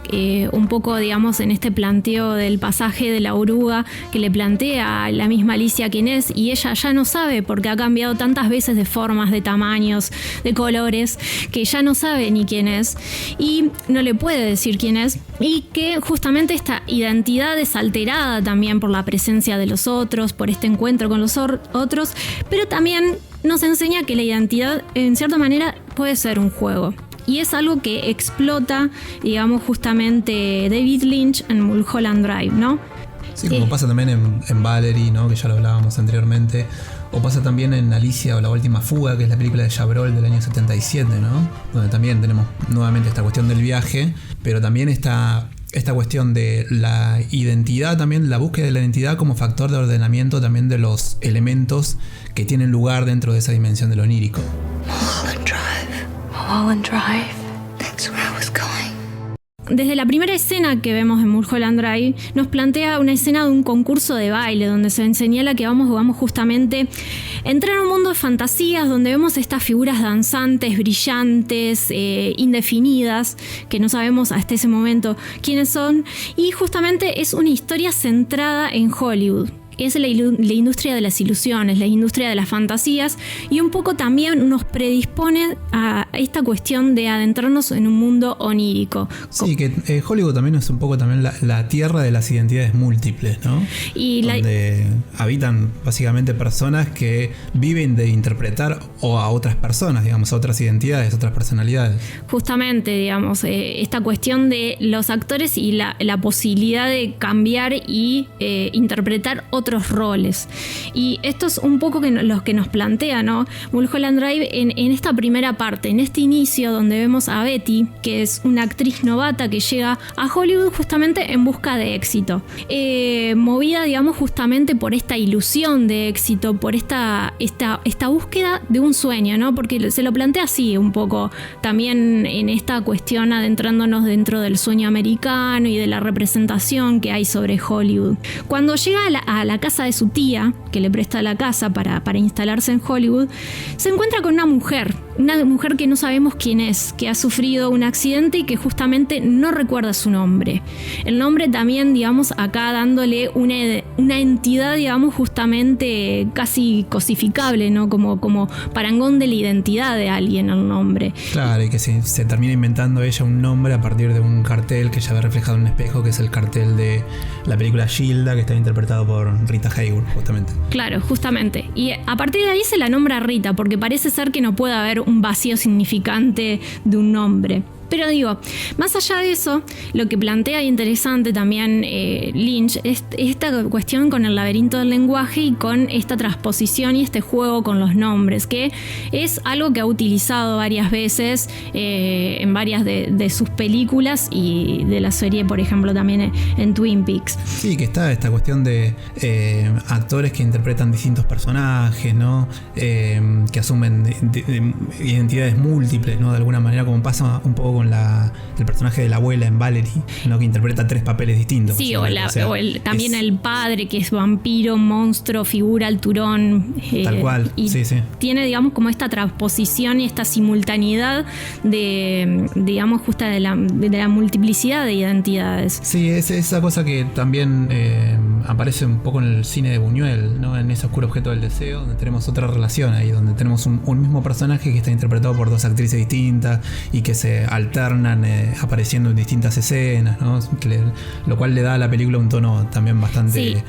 un poco, digamos, en este planteo del pasaje de la oruga que le plantea a la misma Alicia quién es, y ella ya no sabe porque ha cambiado tantas veces de formas, de tamaños, de colores, que ya no sabe ni quién es y no le puede decir quién es, y que justamente esta identidad es alterada también por la presencia de los otros, por este encuentro con los otros, pero también nos enseña que la identidad, en cierta manera, puede ser un juego. Y es algo que explota, digamos, justamente David Lynch en Mulholland Drive, ¿no? Sí, como pasa también en Valerie, ¿no? Que ya lo hablábamos anteriormente. O pasa también en Alicia o la última fuga, que es la película de Chabrol del año 77, ¿no? Donde también tenemos nuevamente esta cuestión del viaje, pero también esta cuestión de la identidad, también la búsqueda de la identidad como factor de ordenamiento también de los elementos que tienen lugar dentro de esa dimensión de lo onírico. Mulholland Drive. That's where I was going. Desde la primera escena que vemos en Mulholland Drive nos plantea una escena de un concurso de baile donde se señala que vamos justamente a entrar a un mundo de fantasías donde vemos estas figuras danzantes, brillantes, indefinidas, que no sabemos hasta ese momento quiénes son, y justamente es una historia centrada en Hollywood. Es la industria de las ilusiones, la industria de las fantasías, y un poco también nos predispone a esta cuestión de adentrarnos en un mundo onírico. Sí, que Hollywood también es un poco también la tierra de las identidades múltiples, ¿no? Y donde habitan básicamente personas que viven de interpretar a otras personas, digamos, a otras identidades, otras personalidades. Justamente, digamos, esta cuestión de los actores y la posibilidad de cambiar y interpretar otros roles. Y esto es un poco lo que nos plantea, ¿no? Mulholland Drive en esta primera parte, en este inicio donde vemos a Betty, que es una actriz novata que llega a Hollywood justamente en busca de éxito. Movida, digamos, justamente por esta ilusión de éxito, por esta búsqueda de un sueño, ¿no? Porque se lo plantea así un poco también en esta cuestión, adentrándonos dentro del sueño americano y de la representación que hay sobre Hollywood. Cuando llega a la casa de su tía, que le presta la casa para instalarse en Hollywood, se encuentra con una mujer que no sabemos quién es, que ha sufrido un accidente y que justamente no recuerda su nombre. El nombre también, digamos, acá dándole una entidad, digamos, justamente casi cosificable, ¿no? Como parangón de la identidad de alguien, el nombre. Claro, y que se termina inventando ella un nombre a partir de un cartel que ella ve reflejado en un espejo, que es el cartel de la película Gilda, que está interpretado por Rita Hayworth, justamente. Claro, justamente. Y a partir de ahí se la nombra Rita, porque parece ser que no puede haber un vacío significante de un nombre. Pero digo, más allá de eso, lo que plantea interesante también Lynch es esta cuestión con el laberinto del lenguaje y con esta transposición y este juego con los nombres, que es algo que ha utilizado varias veces en varias de sus películas y de la serie, por ejemplo, también en Twin Peaks. Sí, que está esta cuestión de actores que interpretan distintos personajes, ¿no? Que asumen de identidades múltiples, ¿no? De alguna manera, como pasa un poco con el personaje de la abuela en Valerie, ¿no? Que interpreta 3 papeles distintos. Sí, también el padre, que es vampiro, monstruo, figura, alturón. Tal cual, y sí. Tiene, digamos, como esta transposición y esta simultaneidad de, digamos, justa de la multiplicidad de identidades. Sí, es esa cosa que también aparece un poco en el cine de Buñuel, ¿no? En ese oscuro objeto del deseo, donde tenemos otra relación ahí, donde tenemos un mismo personaje que está interpretado por 2 actrices distintas y que se alternan apareciendo en distintas escenas, ¿no? Lo cual le da a la película un tono también bastante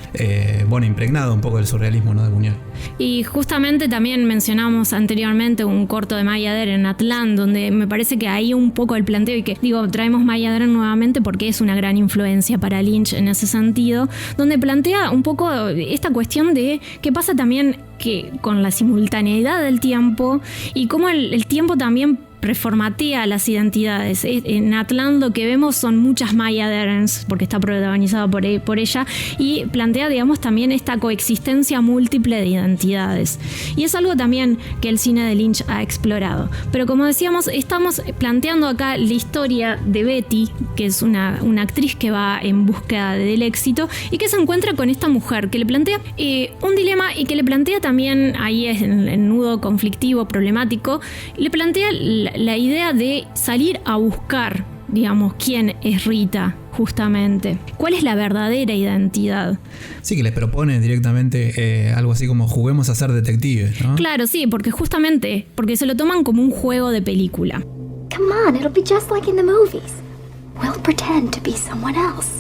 impregnado un poco del surrealismo, ¿no? De Buñuel. Y justamente también mencionamos anteriormente un corto de Maya Deren, Atlan, donde me parece que ahí un poco el planteo, y que traemos Maya Deren nuevamente porque es una gran influencia para Lynch en ese sentido, donde plantea un poco esta cuestión de qué pasa también que con la simultaneidad del tiempo y cómo el tiempo también reformatea las identidades. En Atlan lo que vemos son muchas Maya Derens, porque está protagonizado por ella, y plantea, digamos, también esta coexistencia múltiple de identidades. Y es algo también que el cine de Lynch ha explorado. Pero como decíamos, estamos planteando acá la historia de Betty, que es una actriz que va en búsqueda del éxito y que se encuentra con esta mujer que le plantea un dilema, y que le plantea también, ahí es el nudo conflictivo, problemático, le plantea la idea de salir a buscar, digamos, quién es Rita, justamente. ¿Cuál es la verdadera identidad? Sí, que les propone directamente algo así como juguemos a ser detectives, ¿no? Claro, sí, porque se lo toman como un juego de película. Come on, it'll be just like in the movies. We'll pretend to be someone else.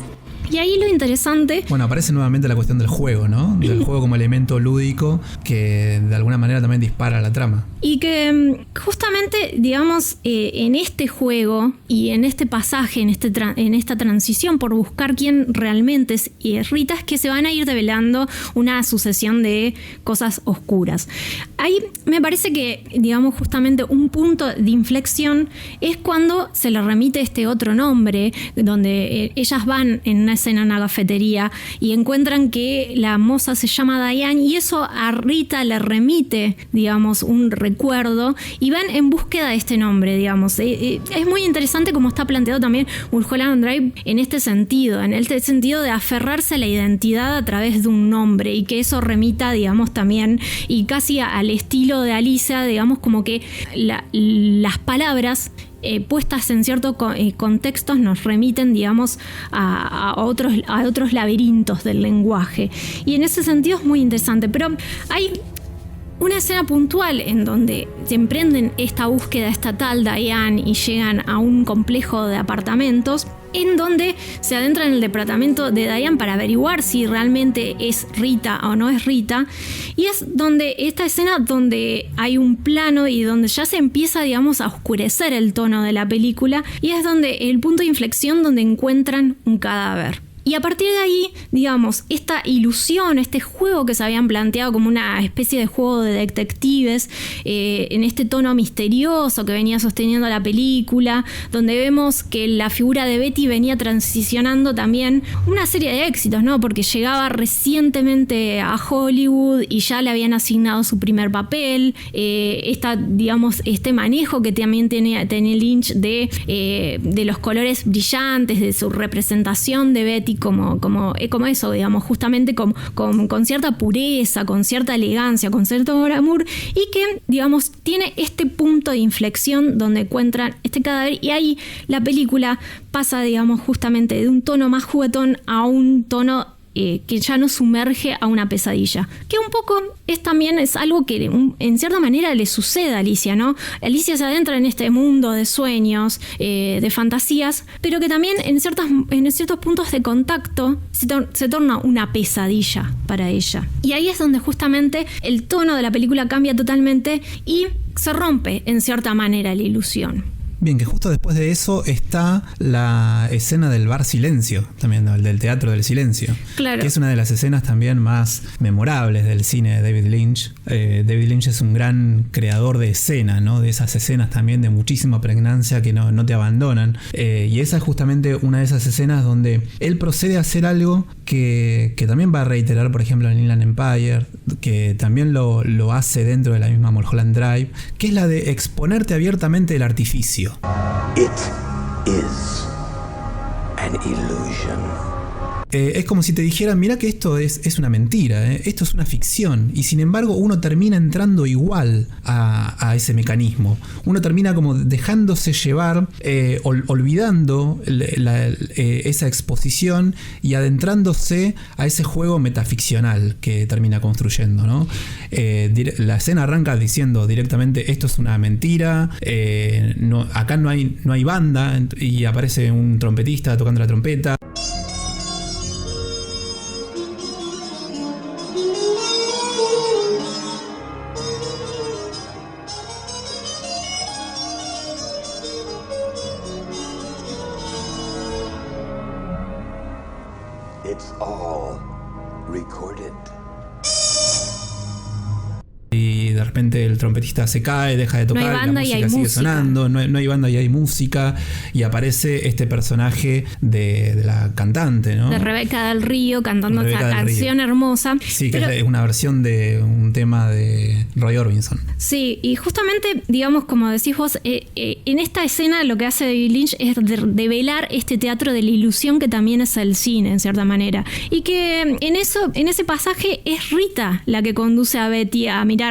Y ahí lo interesante... Bueno, aparece nuevamente la cuestión del juego, ¿no? Del juego como elemento lúdico que de alguna manera también dispara la trama. Y que justamente, digamos, en este juego y en este pasaje, en esta transición por buscar quién realmente es Rita, es que se van a ir develando una sucesión de cosas oscuras. Ahí me parece que, digamos, justamente un punto de inflexión es cuando se le remite este otro nombre, donde ellas van en una escena en una cafetería y encuentran que la moza se llama Diane, y eso a Rita le remite, digamos, un recuerdo, y van en búsqueda de este nombre, digamos. Es muy interesante cómo está planteado también Mulholland Drive en este sentido de aferrarse a la identidad a través de un nombre, y que eso remita, digamos, también, y casi al estilo de Alicia, digamos, como que las palabras puestas en ciertos contextos nos remiten, digamos, a otros laberintos del lenguaje. Y en ese sentido es muy interesante. Pero hay una escena puntual en donde se emprenden esta búsqueda estatal, Diane, y llegan a un complejo de apartamentos en donde se adentran en el departamento de Diane para averiguar si realmente es Rita o no es Rita. Y es donde esta escena donde hay un plano y donde ya se empieza, digamos, a oscurecer el tono de la película, y es donde el punto de inflexión donde encuentran un cadáver. Y a partir de ahí, digamos, esta ilusión, este juego que se habían planteado como una especie de juego de detectives, en este tono misterioso que venía sosteniendo la película, donde vemos que la figura de Betty venía transicionando también una serie de éxitos, ¿no? Porque llegaba recientemente a Hollywood y ya le habían asignado su primer papel, digamos, este manejo que también tiene Lynch de los colores brillantes, de su representación de Betty como eso, digamos, justamente con cierta pureza, con cierta elegancia, con cierto glamour, y que, digamos, tiene este punto de inflexión donde encuentran este cadáver, y ahí la película pasa, digamos, justamente de un tono más juguetón a un tono que ya nos sumerge a una pesadilla, que un poco es algo que en cierta manera le sucede a Alicia, ¿no? Alicia se adentra en este mundo de sueños, de fantasías, pero que también en ciertos puntos de contacto se torna una pesadilla para ella. Y ahí es donde justamente el tono de la película cambia totalmente y se rompe en cierta manera la ilusión. Bien, que justo después de eso está la escena del bar silencio, también, ¿no? El del teatro del silencio. Claro. Que es una de las escenas también más memorables del cine de David Lynch. David Lynch es un gran creador de escena, ¿no? De esas escenas también de muchísima pregnancia que no te abandonan. Y esa es justamente una de esas escenas donde él procede a hacer algo que también va a reiterar, por ejemplo, en Inland Empire, que también lo hace dentro de la misma Mulholland Drive, que es la de exponerte abiertamente el artificio. sentido. It is an illusion. Es como si te dijeran, mira que esto es una mentira, esto es una ficción, y sin embargo uno termina entrando igual a ese mecanismo. Uno termina como dejándose llevar, olvidando esa exposición y adentrándose a ese juego metaficcional que termina construyendo, ¿no? La escena arranca diciendo directamente, esto es una mentira, acá no hay banda, y aparece un trompetista tocando la trompeta. It's all recorded. Y de repente el trompetista se cae, deja de tocar, no hay banda, la música y hay sigue música. sonando, no hay banda y hay música, y aparece este personaje de la cantante, ¿no? De Rebeca del Río cantando Rebeca esta del canción Río. hermosa. Sí, que Pero- es una versión de un tema de Roy Orbison. Sí, y justamente, digamos, como decís vos, en esta escena lo que hace David Lynch es develar este teatro de la ilusión que también es el cine, en cierta manera. Y que en ese pasaje es Rita la que conduce a Betty a mirar,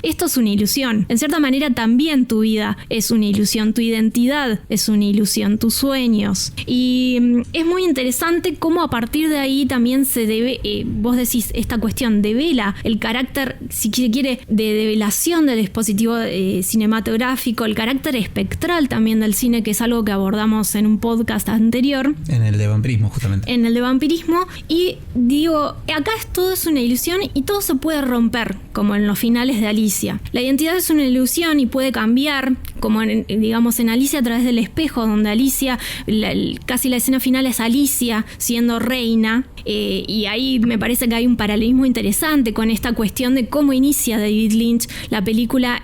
esto es una ilusión. En cierta manera también tu vida es una ilusión, tu identidad es una ilusión, tus sueños. Y es muy interesante cómo a partir de ahí también se debe, vos decís, esta cuestión devela el carácter, si se quiere, de develación del dispositivo cinematográfico, el carácter espectral también del cine, que es algo que abordamos en un podcast anterior. En el de vampirismo, justamente. En el de vampirismo. Y digo, acá todo es una ilusión y todo se puede romper, como en los finales de Alicia. La identidad es una ilusión y puede cambiar, como digamos en Alicia a través del espejo, donde Alicia, casi la escena final es Alicia siendo reina, y ahí me parece que hay un paralelismo interesante con esta cuestión de cómo inicia David Lynch la película,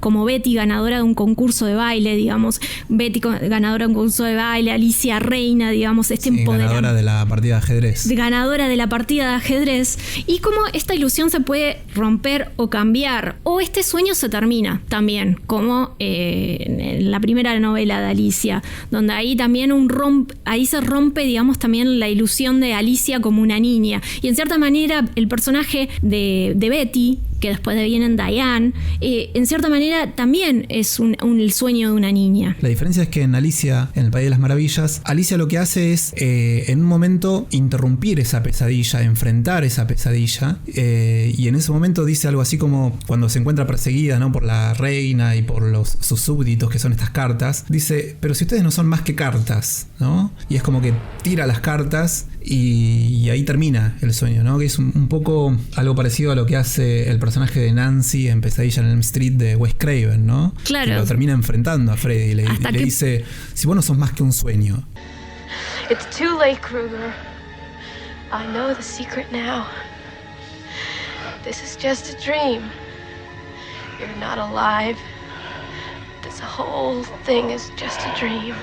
como Betty ganadora de un concurso de baile, digamos, Betty ganadora de un concurso de baile, Alicia reina, digamos, empoderamiento. Ganadora de la partida de ajedrez. Ganadora de la partida de ajedrez, y cómo esta ilusión se puede romper o cambiar, o este sueño se termina también, como en la primera novela de Alicia, donde ahí también ahí se rompe, digamos, también la ilusión de Alicia como una niña, y en cierta manera el personaje de Betty, que después viene en Diane, en cierta manera también es el sueño de una niña. La diferencia es que en Alicia, en el País de las Maravillas, Alicia lo que hace es, en un momento, interrumpir esa pesadilla, enfrentar esa pesadilla, y en ese momento dice algo así como, cuando se encuentra perseguida, ¿no?, por la reina y por sus súbditos, que son estas cartas, dice, pero si ustedes no son más que cartas, ¿no? Y es como que tira las cartas y ahí termina el sueño, ¿no? Que es un poco algo parecido a lo que hace el personaje de Nancy en Pesadilla en Elm Street de Wes Craven, ¿no? Claro. Que lo termina enfrentando a Freddy y le dice, si vos no sos más que un sueño. It's too late, Kruger. I know the secret now. This is just a dream. You're not alive. This whole thing is just a dream.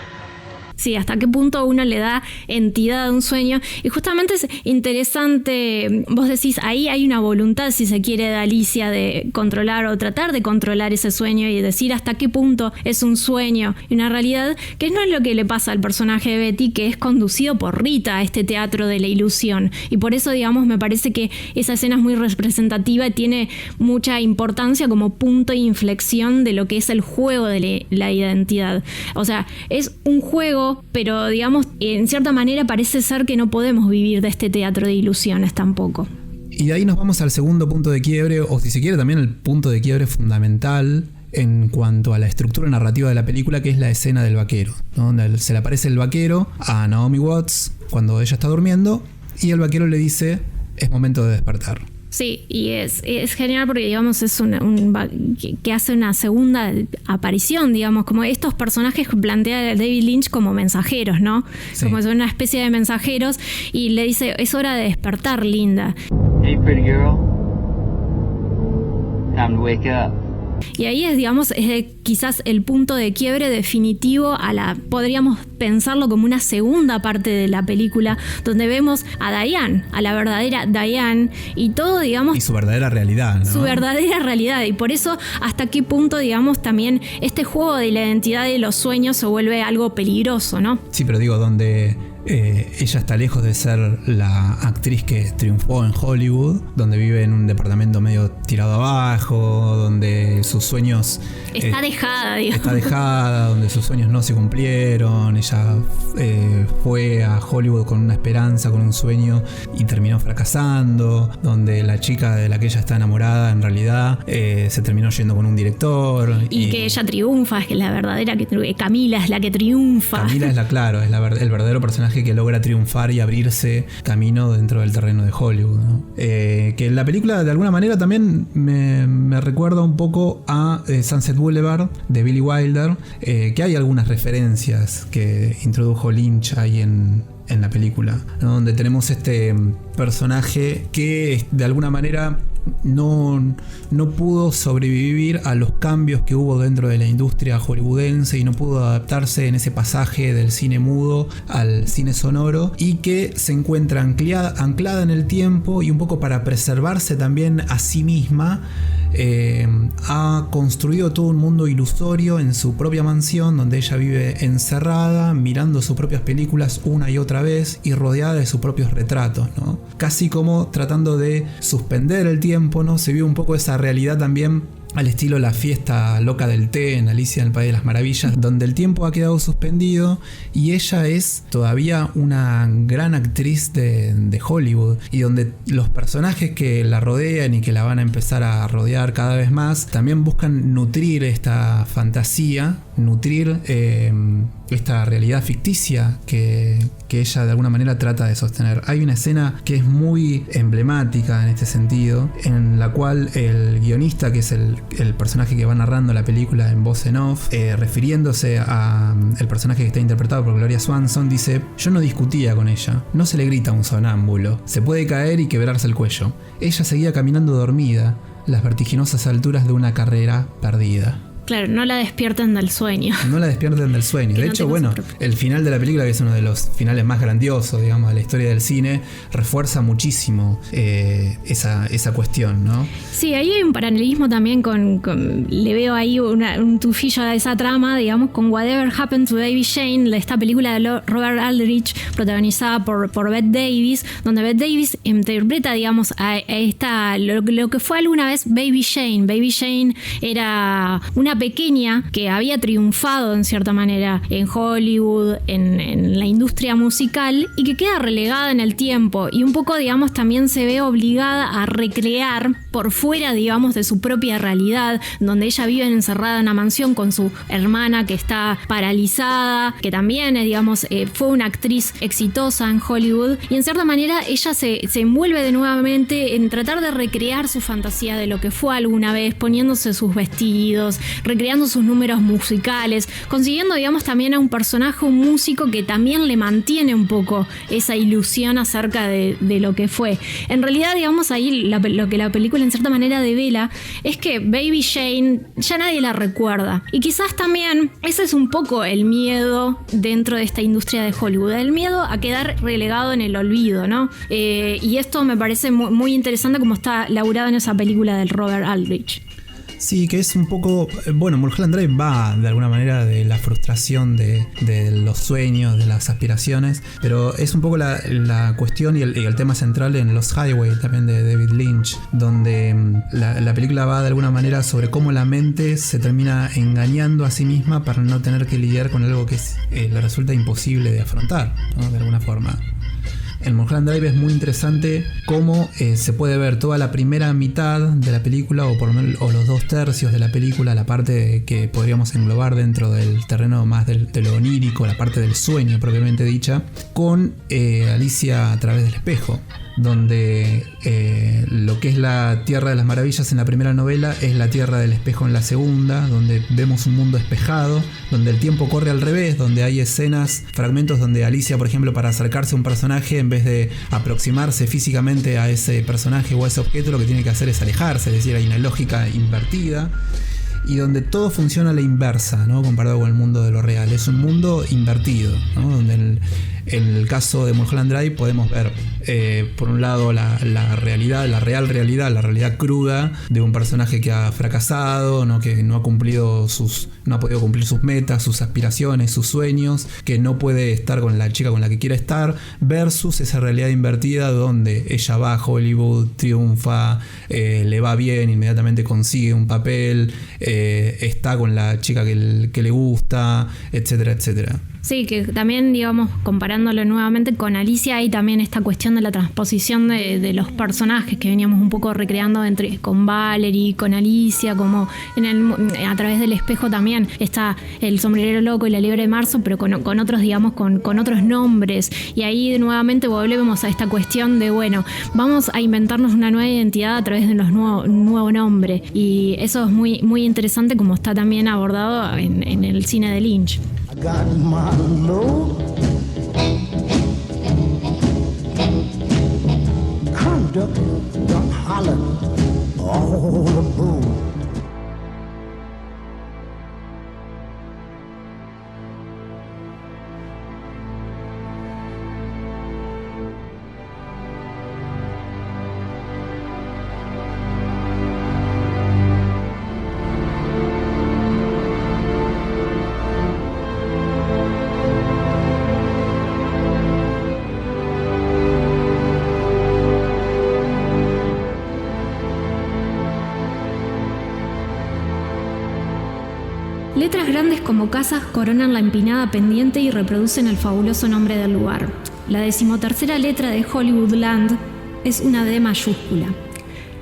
Sí, hasta qué punto uno le da entidad a un sueño. Y justamente es interesante, vos decís, ahí hay una voluntad, si se quiere, de Alicia de controlar o tratar de controlar ese sueño y decir hasta qué punto es un sueño y una realidad, que no es lo que le pasa al personaje de Betty, que es conducido por Rita a este teatro de la ilusión. Y por eso, digamos, me parece que esa escena es muy representativa y tiene mucha importancia como punto de inflexión de lo que es el juego de la identidad. O sea, es un juego, pero digamos, en cierta manera parece ser que no podemos vivir de este teatro de ilusiones tampoco. Y de ahí nos vamos al segundo punto de quiebre, o si se quiere también el punto de quiebre fundamental en cuanto a la estructura narrativa de la película, que es la escena del vaquero, ¿no? Donde se le aparece el vaquero a Naomi Watts cuando ella está durmiendo y el vaquero le dice, es momento de despertar. Sí, y es genial porque, digamos, es que hace una segunda aparición, digamos, como estos personajes que plantea David Lynch como mensajeros, ¿no? Sí. Como son una especie de mensajeros, y le dice, es hora de despertar, linda. Hey, pretty girl. Time to wake up. Y ahí es, digamos, quizás el punto de quiebre definitivo podríamos pensarlo como una segunda parte de la película, donde vemos a Diane, a la verdadera Diane, y todo, digamos... Y su verdadera realidad, ¿no? Su verdadera realidad, y por eso hasta qué punto, digamos, también este juego de la identidad de los sueños se vuelve algo peligroso, ¿no? Sí, pero digo, donde... ella está lejos de ser la actriz que triunfó en Hollywood, donde vive en un departamento medio tirado abajo, donde sus sueños... Está dejada, digamos. Está dejada, donde sus sueños no se cumplieron. Ella fue a Hollywood con una esperanza, con un sueño, y terminó fracasando. Donde la chica de la que ella está enamorada, en realidad, se terminó yendo con un director. Y que ella triunfa, es que la verdadera Camila es la que triunfa. Camila es el verdadero personaje que logra triunfar y abrirse camino dentro del terreno de Hollywood, ¿no? Que la película de alguna manera también me recuerda un poco a Sunset Boulevard de Billy Wilder, que hay algunas referencias que introdujo Lynch ahí en la película, ¿no? Donde tenemos este personaje que de alguna manera no pudo sobrevivir a los cambios que hubo dentro de la industria hollywoodense y no pudo adaptarse en ese pasaje del cine mudo al cine sonoro, y que se encuentra anclada en el tiempo, y un poco para preservarse también a sí misma, ha construido todo un mundo ilusorio en su propia mansión, donde ella vive encerrada, mirando sus propias películas una y otra vez y rodeada de sus propios retratos, ¿no? Casi como tratando de suspender el tiempo, ¿no? Se vio un poco esa realidad también al estilo La fiesta loca del té en Alicia en el País de las Maravillas, donde el tiempo ha quedado suspendido y ella es todavía una gran actriz de Hollywood, y donde los personajes que la rodean y que la van a empezar a rodear cada vez más también buscan nutrir esta fantasía, nutrir esta realidad ficticia que ella de alguna manera trata de sostener. Hay una escena que es muy emblemática en este sentido, en la cual el guionista, que es el personaje que va narrando la película en voz en off, refiriéndose a el personaje que está interpretado por Gloria Swanson, dice: yo no discutía con ella, no se le grita a un sonámbulo, se puede caer y quebrarse el cuello. Ella seguía caminando dormida, las vertiginosas alturas de una carrera perdida. Claro, no la despierten del sueño. No la despierten del sueño. De hecho, bueno, el final de la película, que es uno de los finales más grandiosos, digamos, de la historia del cine, refuerza muchísimo esa cuestión, ¿no? Sí, ahí hay un paralelismo también le veo ahí un tufillo de esa trama, digamos, con Whatever Happened to Baby Jane, esta película de Robert Aldrich, protagonizada por Bette Davis, donde Bette Davis interpreta, digamos, a lo que fue alguna vez Baby Jane. Baby Jane era una pequeña que había triunfado en cierta manera en Hollywood, en la industria musical, y que queda relegada en el tiempo, y un poco, digamos, también se ve obligada a recrear por fuera, digamos, de su propia realidad, donde ella vive encerrada en una mansión con su hermana que está paralizada, que también, digamos, fue una actriz exitosa en Hollywood, y en cierta manera ella se envuelve de nuevamente en tratar de recrear su fantasía de lo que fue alguna vez, poniéndose sus vestidos, recreando sus números musicales, consiguiendo, digamos, también a un personaje, un músico que también le mantiene un poco esa ilusión acerca de lo que fue. En realidad, digamos, ahí lo que la película en cierta manera devela es que Baby Jane ya nadie la recuerda, y quizás también ese es un poco el miedo dentro de esta industria de Hollywood, el miedo a quedar relegado en el olvido, ¿no? Y esto me parece muy, muy interesante como está laburado en esa película del Robert Aldrich. Sí, que es un poco... Bueno, Mulholland Drive va de alguna manera de la frustración de los sueños, de las aspiraciones, pero es un poco la cuestión y el tema central en Lost Highway, también de David Lynch, donde la película va de alguna manera sobre cómo la mente se termina engañando a sí misma para no tener que lidiar con algo que le resulta imposible de afrontar, ¿no? De alguna forma. En Mulholland Drive es muy interesante cómo se puede ver toda la primera mitad de la película, o los 2/3 de la película, la parte que podríamos englobar dentro del terreno más de lo onírico, la parte del sueño propiamente dicha, con Alicia a través del espejo, donde lo que es la Tierra de las Maravillas en la primera novela es la Tierra del Espejo en la segunda, donde vemos un mundo espejado, donde el tiempo corre al revés, donde hay escenas, fragmentos donde Alicia, por ejemplo, para acercarse a un personaje, en vez de aproximarse físicamente a ese personaje o a ese objeto, lo que tiene que hacer es alejarse, es decir, hay una lógica invertida. y donde todo funciona a la inversa, ¿no? Comparado con el mundo de lo real. Es un mundo invertido, ¿no? Donde en el caso de Mulholland Drive podemos ver, por un lado, la realidad, la realidad cruda de un personaje que ha fracasado, ¿no? Que no ha podido cumplir sus metas, sus aspiraciones, sus sueños, que no puede estar con la chica con la que quiere estar, versus esa realidad invertida donde ella va a Hollywood, triunfa, le va bien, inmediatamente consigue un papel, está con la chica que le gusta, etcétera, etcétera. Sí, que también, digamos, comparándolo nuevamente con Alicia, hay también esta cuestión de la transposición de los personajes que veníamos un poco recreando con Valerie, con Alicia, como a través del espejo también está el sombrerero loco y la liebre de marzo, pero con otros, digamos, con otros nombres. Y ahí nuevamente volvemos a esta cuestión de, bueno, vamos a inventarnos una nueva identidad a través de un nuevo nombre. Y eso es muy, muy interesante, como está también abordado en el cine de Lynch. Got my load, conduct done hollered all aboard. Letras grandes como casas coronan la empinada pendiente y reproducen el fabuloso nombre del lugar. La 13ª letra de Hollywoodland es una D mayúscula.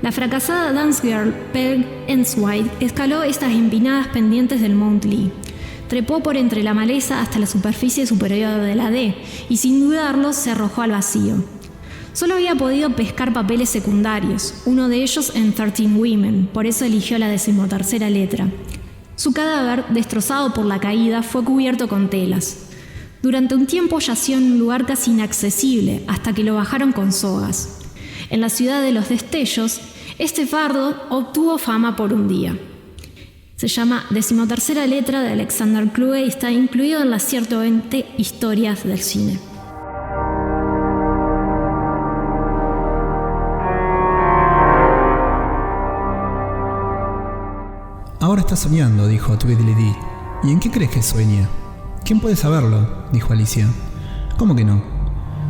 La fracasada dance girl Peg Enswide escaló estas empinadas pendientes del Mount Lee. Trepó por entre la maleza hasta la superficie superior de la D y sin dudarlo se arrojó al vacío. Solo había podido pescar papeles secundarios, uno de ellos en 13 Women, por eso eligió la 13ª letra. Su cadáver, destrozado por la caída, fue cubierto con telas. Durante un tiempo yació en un lugar casi inaccesible, hasta que lo bajaron con sogas. En la ciudad de los destellos, este fardo obtuvo fama por un día. Se llama 13ª letra de Alexander Kluge y está incluido en las 120 historias del cine. Ahora está soñando, dijo Tweedledee. ¿Y en qué crees que sueña? ¿Quién puede saberlo?, dijo Alicia. ¿Cómo que no?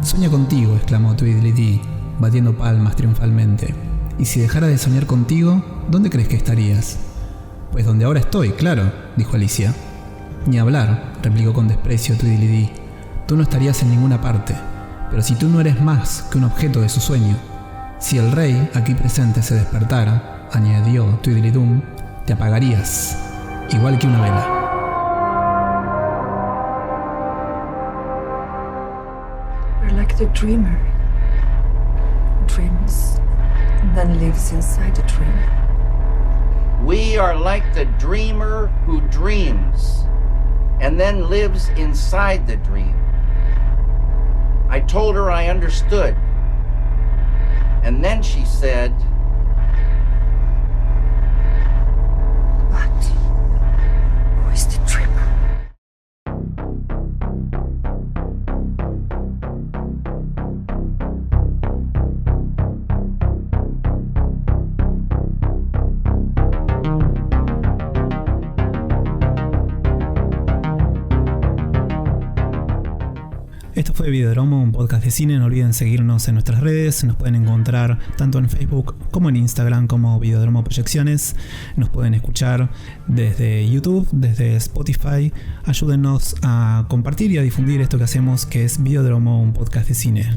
Sueña contigo, exclamó Tweedledee, batiendo palmas triunfalmente. Y si dejara de soñar contigo, ¿dónde crees que estarías? Pues donde ahora estoy, claro, dijo Alicia. Ni hablar, replicó con desprecio Tweedledee. Tú no estarías en ninguna parte, pero si tú no eres más que un objeto de su sueño. Si el rey aquí presente se despertara, añadió Tweedledum, te apagarías, igual que una vela. We're like the dreamer who dreams and then lives inside the dream. We are like the dreamer who dreams and then lives inside the dream. I told her I understood, and then she said, Esto fue Videodromo, un podcast de cine. No olviden seguirnos en nuestras redes. Nos pueden encontrar tanto en Facebook como en Instagram como Videodromo Proyecciones. Nos pueden escuchar desde YouTube, desde Spotify. Ayúdennos a compartir y a difundir esto que hacemos, que es Videodromo, un podcast de cine.